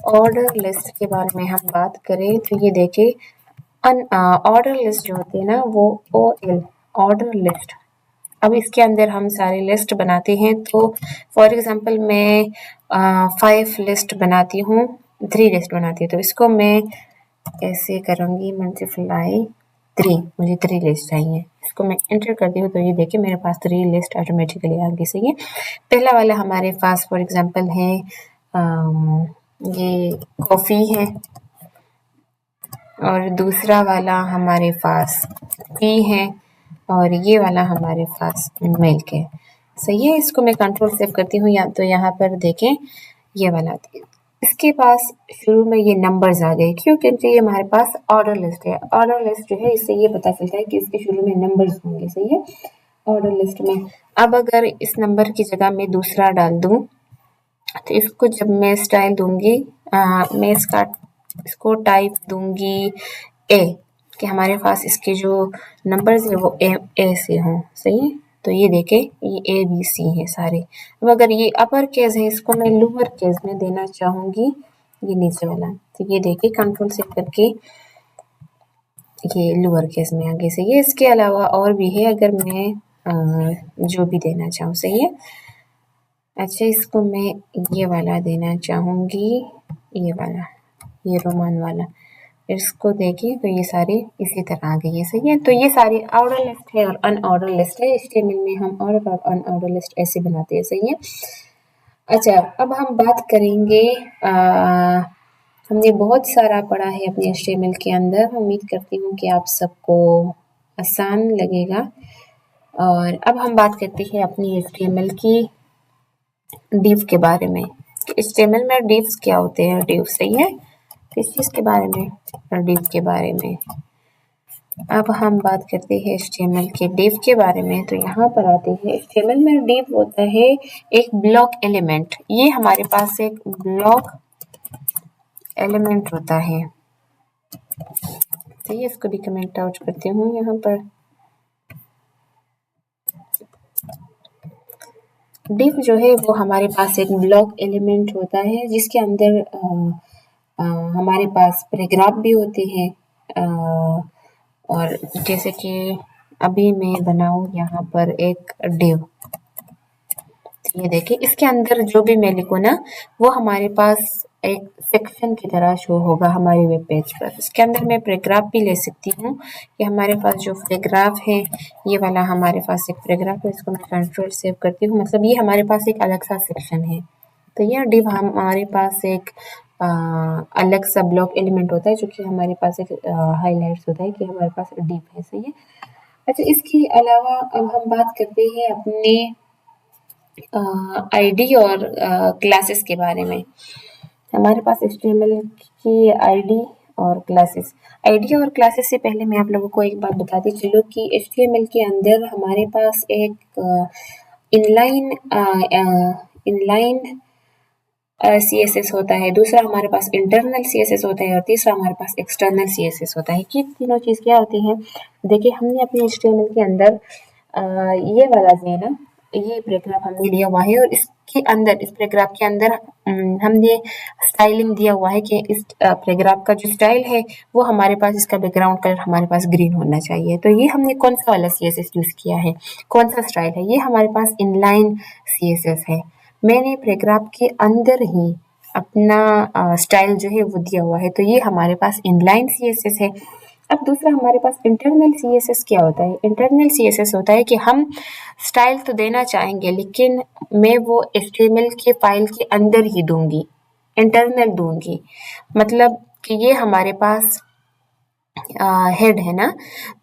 ऑर्डर लिस्ट के बारे में हम बात करें तो ये देखिए ऑर्डर लिस्ट जो होती है ना वो OL ऑर्डर लिस्ट। अब इसके अंदर हम सारी लिस्ट बनाते हैं। तो फॉर एग्जांपल मैं 5 लिस्ट बनाती हूँ, 3 लिस्ट बनाती हूँ, तो इसको मैं ऐसे करूँगी मल्टीप्लाई 3, मुझे 3 लिस्ट चाहिए। इसको मैं एंटर करती हूँ तो ये देखिए मेरे पास 3 लिस्ट ऑटोमेटिकली आ गई, सही है। पहला वाला हमारे पास फॉर एग्जांपल है ये कॉफ़ी है, और दूसरा वाला हमारे पास टी है, और ये वाला हमारे पास मिल्क है, सही है। इसको मैं कंट्रोल सेव करती हूँ तो यहाँ पर देखें ये वाला इसके पास शुरू में ये नंबर्स आ गए, क्यों? क्योंकि ये हमारे पास ऑर्डर लिस्ट है। ऑर्डर लिस्ट जो है इससे ये पता चलता है कि इसके शुरू में नंबर्स होंगे, सही है, ऑर्डर लिस्ट में। अब अगर इस नंबर की जगह मैं दूसरा डाल दूँ तो इसको जब मैं स्टाइल दूंगी मैं इसको टाइप दूंगी ए, कि हमारे पास इसके जो नंबर्स है वो ए से हों, सही है। तो ये देखें ये ABC है सारे। अब अगर ये अपर केस है इसको मैं लोअर केस में देना चाहूँगी, ये नीचे वाला, तो ये देखिए कंट्रोल सेव करके ये लोअर केस में आ गई, सही है। इसके अलावा और भी है अगर मैं जो भी देना चाहूँ, सही है। अच्छा, इसको मैं ये वाला देना चाहूँगी, ये वाला, ये रोमान वाला। इसको देखिए तो ये सारे इसी तरह आ गई है, सही है। तो ये सारी ऑर्डर लिस्ट है और अनऑर्डर लिस्ट है। HTML में हम ऑर्डर और अनऑर्डर लिस्ट ऐसे बनाते हैं, सही है। अच्छा, अब हम बात करेंगे हमने बहुत सारा पढ़ा है अपने HTML के अंदर। उम्मीद करती हूँ कि आप सबको आसान लगेगा। और अब हम बात करते हैं अपनी HTML की डिव के बारे में। HTML में डिव्स क्या होते हैं, डिव, सही है। किस चीज़ के बारे में, डिव के बारे में। अब हम बात करते हैं HTML के डिव के बारे में। तो यहाँ पर आते हैं HTML में डिव होता है एक ब्लॉक एलिमेंट। ये हमारे पास एक ब्लॉक एलिमेंट होता है, तो ये इसको भी कमेंट आउट करती हूँ यहाँ पर। डिव जो है वो हमारे पास एक ब्लॉक एलिमेंट होता है जिसके अंदर हमारे पास पैराग्राफ भी होते हैं। और जैसे कि अभी मैं बनाऊँ यहाँ पर एक डिव, ये देखिए इसके अंदर जो भी मैं लिखूँ ना वो हमारे पास एक सेक्शन की तरह शो होगा हमारे वेब पेज पर। इसके अंदर मैं पैराग्राफ भी ले सकती हूँ कि हमारे पास जो पैराग्राफ है ये वाला हमारे पास एक पैराग्राफ है, इसको मैं कंट्रोल सेव करती हूँ, मतलब ये हमारे पास एक अलग सा सेक्शन है। तो यह डिव हमारे पास एक अलग सा ब्लॉक एलिमेंट होता है जो कि हमारे पास एक हाईलाइट्स होता है कि हमारे पास डिव है, सही है। अच्छा, इसके अलावा अब हम बात करते हैं अपने आईडी और क्लासेस के बारे में। हमारे पास HTML की आईडी और क्लासेस। आईडी और क्लासेस से पहले मैं आप लोगों को एक बात बताती चलूँ कि HTML के अंदर हमारे पास एक इनलाइन CSS होता है, दूसरा हमारे पास इंटरनल CSS होता है और तीसरा हमारे पास एक्सटर्नल CSS होता है। ये तीनों चीज़ क्या होती हैं? देखिए हमने अपने HTML के अंदर ये वाला जो है ना, ये पैराग्राफ हमने लिया हुआ है और इसके अंदर, इस पैराग्राफ के अंदर हमने स्टाइलिंग दिया हुआ है कि इस पैराग्राफ का जो स्टाइल है वो हमारे पास, इसका बैकग्राउंड कलर हमारे पास ग्रीन होना चाहिए। तो ये हमने कौन सा वाला CSS यूज़ किया है, कौन सा स्टाइल है? ये हमारे पास इनलाइन CSS है। मैंने पैराग्राफ के अंदर ही अपना स्टाइल जो है वो दिया हुआ है, तो ये हमारे पास इनलाइन CSS है। अब दूसरा हमारे पास इंटरनल CSS क्या होता है? इंटरनल CSS होता है कि हम स्टाइल तो देना चाहेंगे लेकिन मैं वो HTML की फाइल के अंदर ही दूंगी, इंटरनल दूंगी। मतलब कि ये हमारे पास हेड है ना,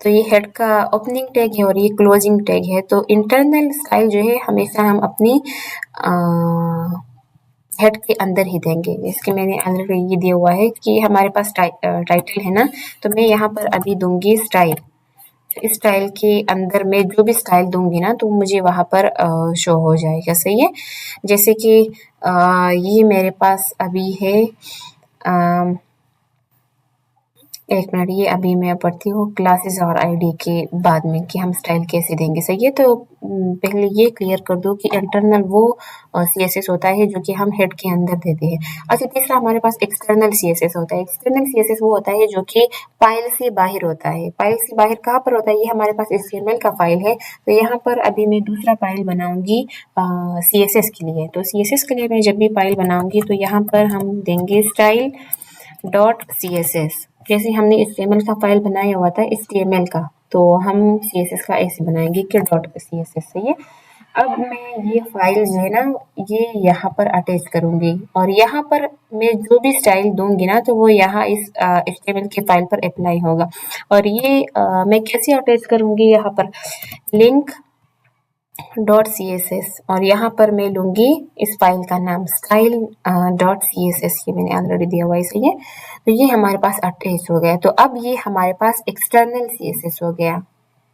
तो ये हेड का ओपनिंग टैग है और ये क्लोजिंग टैग है। तो इंटरनल स्टाइल जो है हमेशा हम अपनी हेड के अंदर ही देंगे। इसके मैंने ऑलरेडी ये दिया हुआ है कि हमारे पास टाइटल है ना, तो मैं यहाँ पर अभी दूंगी स्टाइल। इस स्टाइल के अंदर मैं जो भी स्टाइल दूंगी ना, तो मुझे वहाँ पर शो हो जाएगा। सही है। जैसे कि ये मेरे पास अभी है, एक मिनट, ये अभी मैं पढ़ती हूँ क्लासेस और आईडी के बाद में कि हम स्टाइल कैसे देंगे। सही है। तो पहले ये क्लियर कर दो कि इंटरनल वो CSS होता है जो कि हम हेड के अंदर देते हैं। अच्छा, तीसरा हमारे पास एक्सटर्नल CSS होता है। एक्सटर्नल CSS वो होता है जो कि फाइल से बाहर होता है। फाइल से बाहर कहाँ पर होता है? ये हमारे पास HTML का फाइल है, तो यहाँ पर अभी मैं दूसरा फाइल बनाऊंगी CSS के लिए। तो CSS के लिए मैं जब भी फाइल बनाऊंगी तो यहाँ पर हम देंगे स्टाइल .css। जैसे हमने HTML का फाइल बनाया हुआ था HTML का, तो हम CSS का ऐसे बनाएंगे कि .css। सही है। अब मैं ये फाइल जो है ना, ये यहाँ पर अटैच करूंगी और यहाँ पर मैं जो भी स्टाइल दूंगी ना, तो वो यहाँ इस HTML के फाइल पर अप्लाई होगा। और ये मैं कैसे अटैच करूंगी? यहाँ पर लिंक .css और यहाँ पर मैं लूँगी इस फाइल का नाम स्टाइल .css। ये मैंने ऑलरेडी दिया हुआ है। सही है। तो ये हमारे पास अटैच हो गया। तो अब ये हमारे पास एक्सटर्नल CSS हो गया।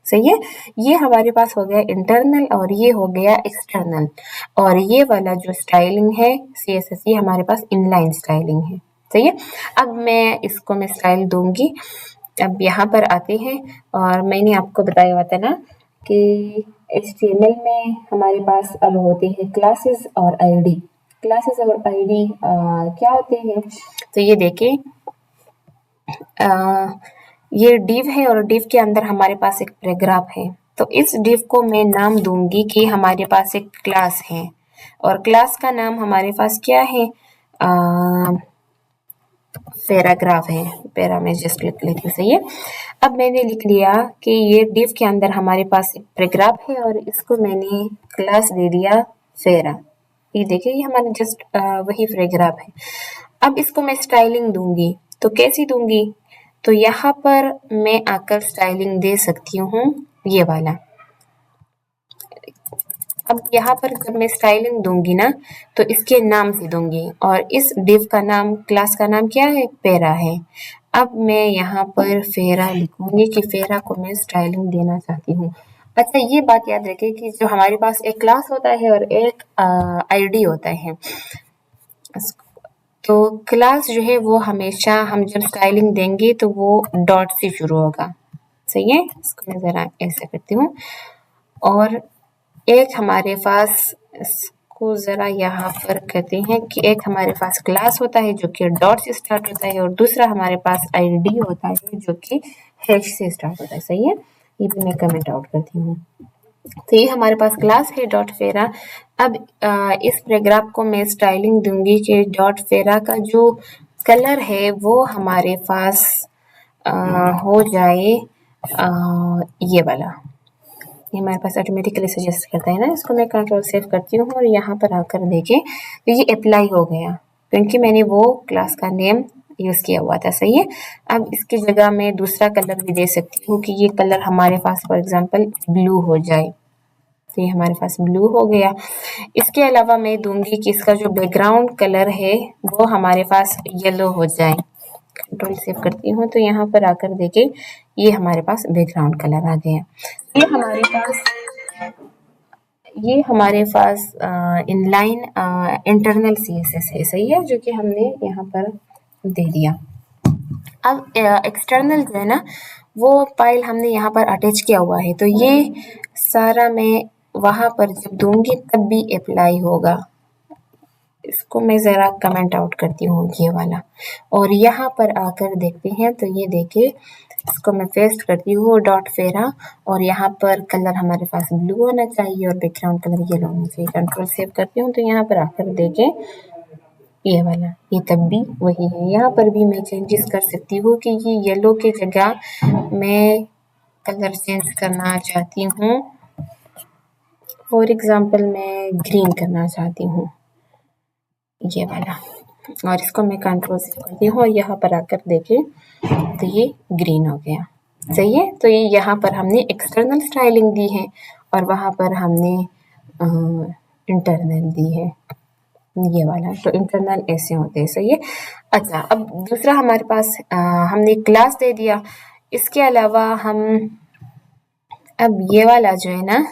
सही है। ये हमारे पास हो गया इंटरनल और ये हो गया एक्सटर्नल। और ये वाला जो स्टाइलिंग है CSS, ये हमारे पास इनलाइन स्टाइलिंग है। सही है। अब मैं स्टाइल दूंगी। अब यहाँ पर आते हैं और मैंने आपको बताया हुआ था ना कि HTML में हमारे पास अब होते हैं क्लासेस और आईडी। क्लासेस और आईडी क्या होते हैं? तो ये देखें, ये div है और div के अंदर हमारे पास एक पैराग्राफ है। तो इस div को मैं नाम दूंगी कि हमारे पास एक क्लास है और क्लास का नाम हमारे पास क्या है? पैराग्राफ है। पैरा में जस्ट लिख लेती हूँ। सही है। अब मैंने लिख लिया कि ये div के अंदर हमारे पास एक पैराग्राफ है और इसको मैंने क्लास दे दिया फेरा। ये देखिए, ये हमारा जस्ट वही पैराग्राफ है। अब इसको मैं स्टाइलिंग दूंगी, तो कैसी दूंगी? तो यहाँ पर मैं आकर स्टाइलिंग दे सकती हूँ, ये वाला। अब यहाँ पर जब मैं स्टाइलिंग दूंगी ना, तो इसके नाम से दूंगी और इस div का नाम, क्लास का नाम क्या है? पैरा है। अब मैं यहाँ पर फेरा लिखूंगी कि फेरा को मैं स्टाइलिंग देना चाहती हूँ। अच्छा, ये बात याद रखें कि जो हमारे पास एक क्लास होता है और एक आईडी होता है, तो क्लास जो है वो हमेशा हम जब स्टाइलिंग देंगे तो वो डॉट से शुरू होगा। सही है। इसको मैं ज़रा ऐसे करती हूँ और एक हमारे पास, इसको ज़रा यहाँ पर कहते हैं कि एक हमारे पास क्लास होता है जो कि डॉट से स्टार्ट होता है और दूसरा हमारे पास आईडी होता है जो कि हैश से स्टार्ट होता है। सही है। ये भी मैं कमेंट आउट करती हूँ। तो ये हमारे पास क्लास है डॉट फेरा। अब इस पैराग्राफ को मैं स्टाइलिंग दूंगी कि डॉट फेरा का जो कलर है वो हमारे पास हो जाए ये वाला। ये हमारे पास ऑटोमेटिकली सजेस्ट करता है ना। इसको मैं कंट्रोल सेव करती हूँ और यहाँ पर आकर देखें तो ये अप्लाई हो गया क्योंकि मैंने वो क्लास का नेम यूज़ किया हुआ था। सही है। अब इसकी जगह मैं दूसरा कलर भी दे सकती हूँ कि ये कलर हमारे पास फॉर एग्जांपल ब्लू हो जाए। तो ये हमारे पास ब्लू हो गया। इसके अलावा मैं दूंगी कि इसका जो बैकग्राउंड कलर है वो हमारे पास येलो हो जाए। कंट्रोल सेव करती हूँ तो यहाँ पर आकर देखें ये हमारे पास बैकग्राउंड कलर आ गया। ये हमारे पास ये हमारे पास इनलाइन इंटरनल CSS है, सही है, जो कि हमने यहाँ पर दे दिया। अब एक्सटर्नल जो है ना, वो फाइल हमने यहाँ पर अटैच किया हुआ है, तो ये सारा मैं वहाँ पर जब दूंगी तब भी अप्लाई होगा। इसको मैं ज़रा कमेंट आउट करती हूँ ये वाला, और यहाँ पर आकर देखते हैं तो ये देखिए, इसको मैं पेस्ट करती हूँ डॉट फेरा, और यहाँ पर कलर हमारे पास ब्लू होना चाहिए और बैकग्राउंड कलर येलो होना चाहिए। कंट्रोल सेव करती हूँ तो यहाँ पर आकर देखें ये वाला, ये तब भी वही है। यहाँ पर भी मैं चेंजेस कर सकती हूँ कि ये येलो की जगह मैं कलर चेंज करना चाहती हूँ, फॉर एग्जाम्पल मैं ग्रीन करना चाहती हूँ, ये वाला, और इसको मैं कंट्रोल से करती हूँ और यहाँ पर आकर देखें तो ये ग्रीन हो गया, सही है। तो ये यहाँ पर हमने एक्सटर्नल स्टाइलिंग दी है और वहाँ पर हमने इंटरनल दी है, ये वाला। तो इंटरनल ऐसे होते हैं, सही है। अच्छा, अब दूसरा हमारे पास हमने क्लास दे दिया, इसके अलावा हम अब ये वाला जो है ना,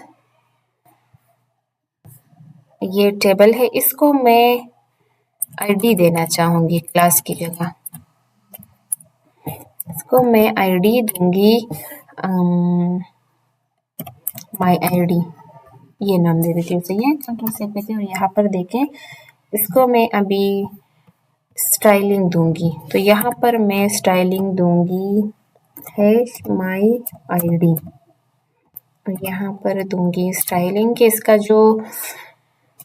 ये टेबल है, इसको मैं आईडी देना चाहूँगी क्लास की जगह। इसको मैं आईडी दूंगी माई आईडी, ये नाम दे देती हूँ, सही है। कंट्रोल सेव करते हैं और यहाँ पर देखें, इसको मैं अभी स्टाइलिंग दूंगी, तो यहाँ पर मैं स्टाइलिंग दूंगी हैश माई आईडी, और यहाँ पर दूंगी स्टाइलिंग के इसका जो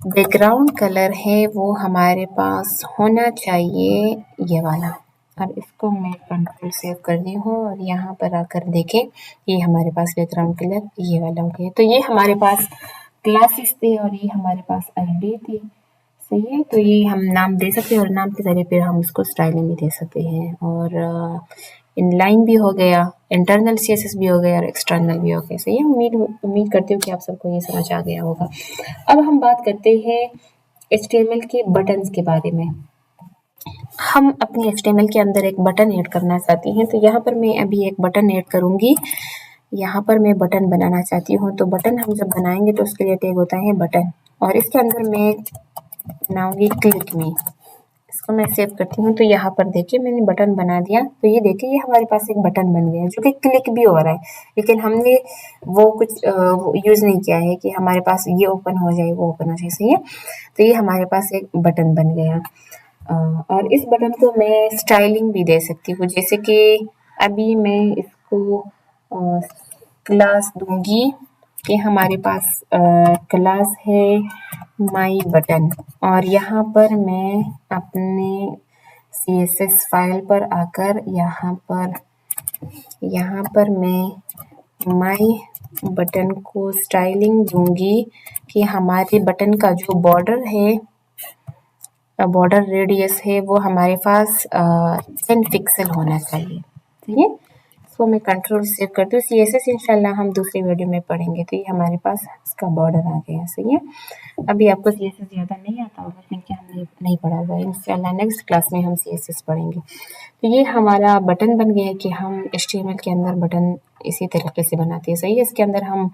बैकग्राउंड कलर है वो हमारे पास होना चाहिए ये वाला, और इसको मैं कंट्रोल सेव कर दी हूँ और यहाँ पर आकर देखें ये हमारे पास बैकग्राउंड कलर ये वाला हो गया। तो ये हमारे पास क्लासेस थे और ये हमारे पास आईडी थी, सही है। तो ये हम नाम दे सकते हैं और नाम के ज़रिए पे हम इसको स्टाइलिंग भी दे सकते हैं, और इनलाइन भी हो गया, इंटरनल CSS भी हो गया और एक्सटर्नल भी हो गया, सही है। उम्मीद करती हूँ कि आप सबको ये समझ आ गया होगा। अब हम बात करते हैं HTML के बटन्स के बारे में। हम अपनी HTML के अंदर एक बटन ऐड करना चाहती हैं, तो यहाँ पर मैं अभी एक बटन ऐड करूँगी। यहाँ पर मैं बटन बनाना चाहती हूँ, तो बटन हम जब बनाएंगे तो उसके लिए टैग होता है बटन, और इसके अंदर मैं बनाऊँगी क्लिक मी। इसको मैं सेव करती हूँ, तो यहाँ पर देखिए मैंने बटन बना दिया, तो ये देखिए ये हमारे पास एक बटन बन गया जो कि क्लिक भी हो रहा है, लेकिन हमने वो कुछ यूज़ नहीं किया है कि हमारे पास ये ओपन हो जाए वो ओपन हो जाए, सही है। तो ये हमारे पास एक बटन बन गया, और इस बटन को मैं स्टाइलिंग भी दे सकती हूँ, जैसे कि अभी मैं इसको क्लास दूंगी कि हमारे पास क्लास है माई बटन, और यहाँ पर मैं अपने CSS फाइल पर आकर यहाँ पर मैं माई बटन को स्टाइलिंग दूंगी कि हमारे बटन का जो बॉर्डर है, बॉर्डर रेडियस है, वो हमारे पास 10 पिक्सल होना चाहिए, ठीक है। इसको मैं कंट्रोल सेव करती हूँ। CSS इंशाल्लाह हम दूसरी वीडियो में पढ़ेंगे। तो ये हमारे पास इसका बॉर्डर आ गया, सही है। अभी आपको CSS ज़्यादा नहीं आता होगा क्योंकि हमने नहीं पढ़ा हुआ है, इंशाल्लाह नेक्स्ट क्लास में हम CSS पढ़ेंगे। तो ये हमारा बटन बन गया कि हम HTML के अंदर बटन इसी तरीके से बनाते हैं, सही है। इसके अंदर हम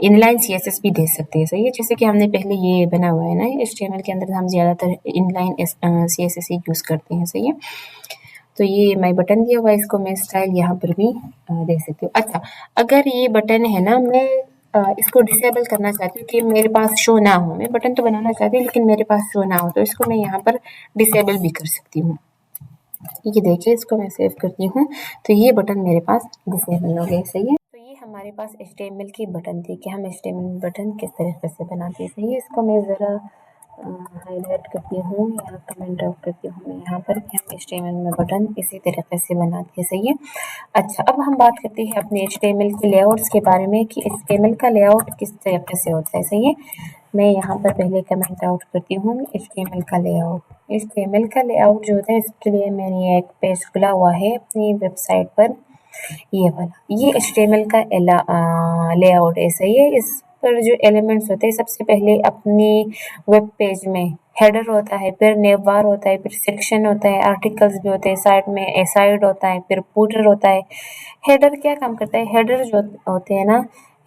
इनलाइन CSS भी दे सकते हैं, सही है। जैसे कि हमने पहले ये बना हुआ है ना HTML के अंदर, हम ज़्यादातर इनलाइन CSS ही यूज़ करते हैं, सही है। तो ये माई बटन दिया हुआ है, इसको मैं स्टाइल यहाँ पर भी दे सकती हूँ। अच्छा, अगर ये बटन है ना, मैं इसको डिसेबल करना चाहती हूँ कि मेरे पास शो ना हो, मैं बटन तो बनाना चाहती हूँ लेकिन मेरे पास शो ना हो, तो इसको मैं यहाँ पर डिसेबल भी कर सकती हूँ। ये देखिए, इसको मैं सेव करती हूँ, तो ये बटन मेरे पास डिसेबल हो गए, सही है। तो ये हमारे पास HTML की बटन थी कि हम HTML बटन किस तरीके से बनाते हैं, सही है। इसको मैं ज़रा हाईलाइट करती हूँ या कमेंट आउट करती हूँ मैं यहाँ पर कि हम HTML में बटन इसी तरीके से बनाते हैं, सही है। अच्छा, अब हम बात करते हैं अपने HTML के लेआउट्स के बारे में कि HTML का लेआउट किस तरीके से होता है, सही है। मैं यहाँ पर पहले कमेंट आउट करती हूँ HTML का लेआउट। HTML का लेआउट जो होता है, इसके लिए मैंने एक पेज खुला हुआ है अपनी वेबसाइट पर, ये वाला, ये HTML का लेआउट है, सही है। इस पर जो एलिमेंट्स होते हैं, सबसे पहले अपनी वेब पेज में हेडर होता है, फिर नेवबार होता है, फिर सेक्शन होता है, आर्टिकल्स भी होते हैं, साइड में एसाइड होता है, फिर फूटर होता है। हेडर क्या काम करता है, हेडर जो होते हैं ना,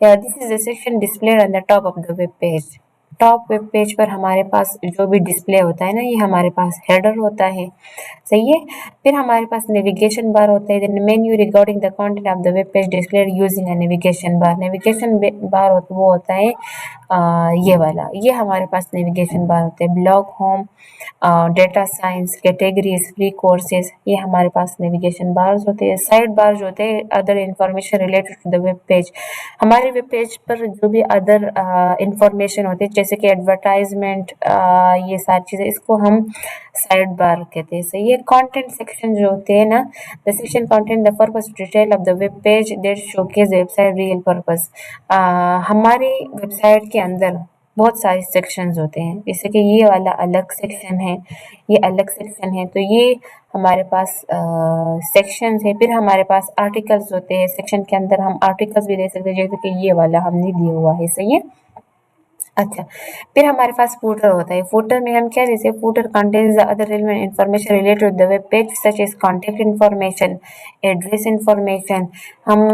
this is the section displayed on the top of the web page. Top web page पर हमारे पास जो भी डिस्प्ले होता है ना, ये हमारे पास हेडर होता है, सही है। फिर हमारे पास नेविगेशन बार होता है, then menu regarding the content of the web page displayed using a navigation bar. Navigation bar वो होता है ये वाला, ये हमारे पास नेविगेशन बार होते हैं। Blog home, data science, categories, free courses, ये हमारे पास नेविगेशन बार्स होते हैं। साइड बार जो होते हैं other information related to the web page. हमारे वेब पेज पर जो भी अदर इंफॉर्मेशन होती है जैसे कि एडवर्टाइजमेंट, ये सारी चीज़ें, इसको हम साइड बार कहते हैं, सही है। कंटेंट सेक्शन जो होते हैं ना, the section content the purpose detail of the web page that showcase the website real purpose. हमारी वेबसाइट के अंदर बहुत सारे सेक्शंस होते हैं, जैसे कि ये वाला अलग सेक्शन है, ये अलग सेक्शन है, तो ये हमारे पास सेक्शंस है। फिर हमारे पास आर्टिकल्स होते हैं, सेक्शन के अंदर हम आर्टिकल्स भी दे सकते हैं, जैसे कि ये वाला हमने दिया हुआ है, सही है। अच्छा, फिर हमारे पास फूटर होता है। फूटर में हम क्या जैसे footer contains the other relevant information related to the web page such as contact information, address information. हम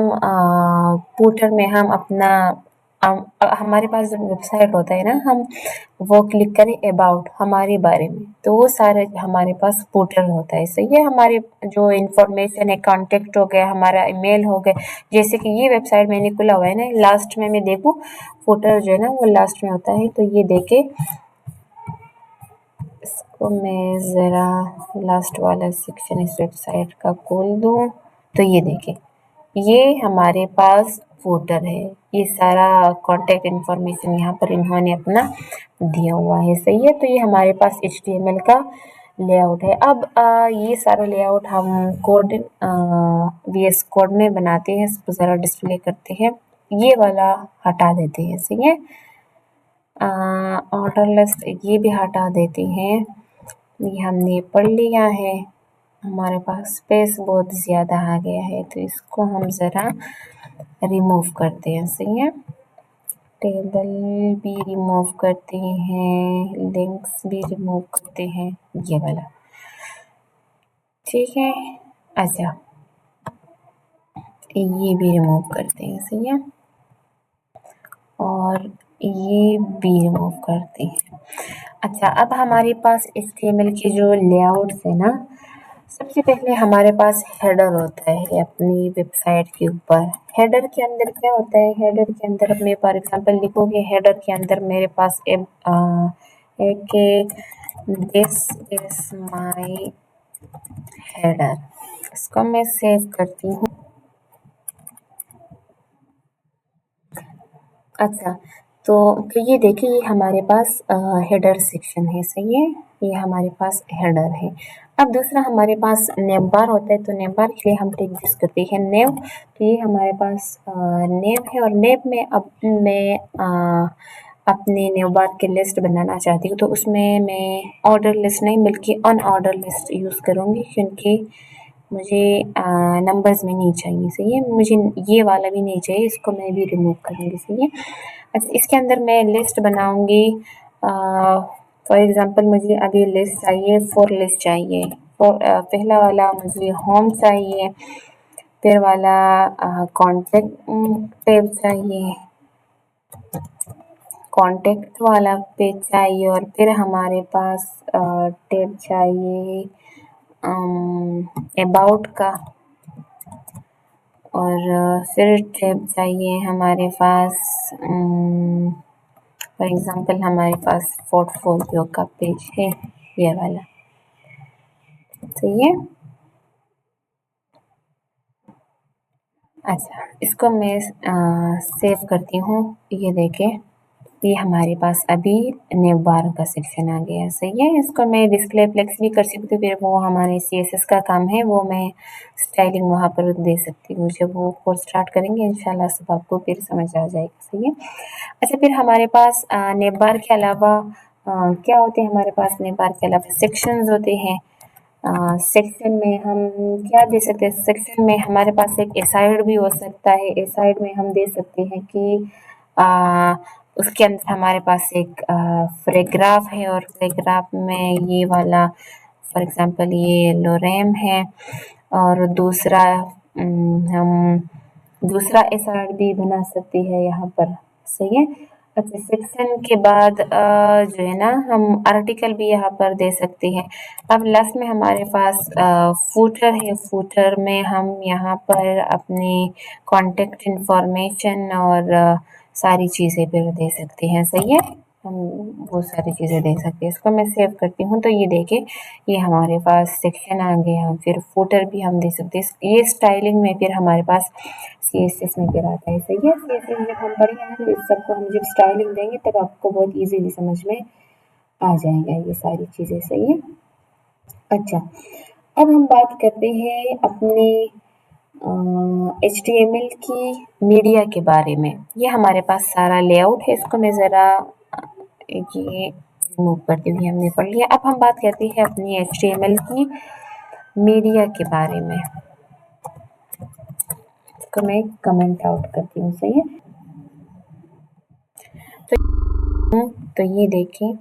फूटर में हम अपना हमारे पास जब वेबसाइट होता है ना, हम वो क्लिक करें अबाउट हमारे बारे में, तो वो सारे हमारे पास फूटर होता है, सही है। हमारे जो इंफॉर्मेशन है, कॉन्टैक्ट हो गया, हमारा ईमेल हो गया, जैसे कि ये वेबसाइट मैंने खुला हुआ है ना, लास्ट में मैं देखूँ फुटर जो है ना वो लास्ट में होता है, तो ये देखे, इसको मैं ज़रा लास्ट वाला सेक्शन इस वेबसाइट का खोल दूँ, तो ये देखे, ये हमारे पास फुटर है। ये सारा कॉन्टैक्ट इन्फॉर्मेशन यहाँ पर इन्होंने अपना दिया हुआ है, सही है। तो ये हमारे पास HTML का लेआउट है। अब ये सारा लेआउट हम कोड VS कोड में बनाते हैं, इसको ज़रा डिस्प्ले करते हैं। ये वाला हटा देते हैं, सही है। ऑर्डर लिस्ट ये भी हटा देते हैं, ये हमने पढ़ लिया है। हमारे पास स्पेस बहुत ज़्यादा आ गया है, तो इसको हम ज़रा रिमूव करते हैं, सही है। टेबल भी रिमूव करते हैं, लिंक्स भी रिमूव करते हैं, ये वाला, ठीक है। अच्छा, ये भी रिमूव करते हैं, सही है, और ये भी रिमूव करते हैं। अच्छा, अब हमारे पास HTML के जो लेआउट्स है ना, सबसे पहले हमारे पास हेडर होता है अपनी वेबसाइट के ऊपर। हेडर के अंदर क्या होता है, हेडर के अंदर मैं फॉर एग्जांपल लिखोगे, हेडर के अंदर मेरे पास एक दिस इज माय हेडर, इसको मैं सेव करती हूँ। अच्छा, तो ये देखिए, ये हमारे पास हेडर सेक्शन है, सही है, ये हमारे पास हेडर है। अब दूसरा हमारे पास नेम बार होता है, तो नेम बार के लिए हम टेक यूज करते हैं नेम, तो ये हमारे पास नेम है, और नेम में अब मैं अपने नेम बार की लिस्ट बनाना चाहती हूँ, तो उसमें मैं ऑर्डर लिस्ट नहीं बल्कि अनऑर्डर लिस्ट यूज़ करूँगी, क्योंकि मुझे नंबर्स में नहीं चाहिए, सही है। मुझे ये वाला भी नहीं चाहिए, इसको मैं भी रिमूव करूँगी, सही है। अच्छा, इसके अंदर मैं लिस्ट बनाऊँगी, फॉर एग्ज़ाम्पल मुझे अभी लिस्ट चाहिए, 4 लिस्ट चाहिए। पहला वाला मुझे होम चाहिए, फिर वाला कॉन्टैक्ट टैब चाहिए, कॉन्टैक्ट वाला पेज चाहिए, और फिर हमारे पास टैब चाहिए अबाउट का, और फिर टैब चाहिए हमारे पास फॉर एग्ज़ाम्पल हमारे पास पोर्टफोलियो का पेज है, ये वाला, सही है। अच्छा, इसको मैं सेव करती हूँ, ये देखें, ये हमारे पास अभी नेव बार का सेक्शन आ गया, सही है। इसको मैं डिस्प्ले फ्लेक्स भी कर सकती हूँ, फिर वो हमारे CSS का काम है, वो मैं स्टाइलिंग वहाँ पर दे सकती हूँ। जब वो कोर्स स्टार्ट करेंगे इंशाल्लाह सब आपको फिर समझ आ जाएगा, सही है। अच्छा, फिर हमारे पास नेव बार के अलावा क्या होते हैं, हमारे पास नेव बार के अलावा सेक्शंस होते हैं। सेक्शन में हम क्या दे सकते हैं, सेक्शन में हमारे पास एक एसाइड भी हो सकता है, एसाइड में हम दे सकते हैं कि उसके अंदर हमारे पास एक पैराग्राफ है, और पैराग्राफ में ये वाला फॉर एग्जांपल ये लोरेम है, और दूसरा हम दूसरा एसआर भी बना सकती है यहाँ पर, सही है। अच्छा, सेक्शन के बाद जो है ना हम आर्टिकल भी यहाँ पर दे सकते हैं। अब लास्ट में हमारे पास फूटर है, फूटर में हम यहाँ पर अपने कॉन्टेक्ट इन्फॉर्मेशन और सारी चीज़ें फिर दे सकते हैं, सही है। हम बहुत सारी चीज़ें दे सकते हैं। इसको मैं सेव करती हूँ तो ये देखिए ये हमारे पास सेक्शन आ गया, फिर फुटर भी हम दे सकते हैं। ये स्टाइलिंग में फिर हमारे पास सीएसएस में फिर आता है, सही है। सीएसएस जब हम पढ़ेंगे ना तो इस सबको हम जब स्टाइलिंग देंगे तब आपको बहुत इजीली समझ में आ जाएगा ये सारी चीज़ें, सही है। अच्छा, अब हम बात करते हैं अपने HTML की मीडिया के बारे में। ये हमारे पास सारा लेआउट है, इसको मैं ज़रा ये रिमूव करती हूँ, हमने पढ़ लिया। अब हम बात करते हैं अपनी HTML की मीडिया के बारे में। इसको मैं कमेंट आउट करती हूँ, सही है। तो ये देखें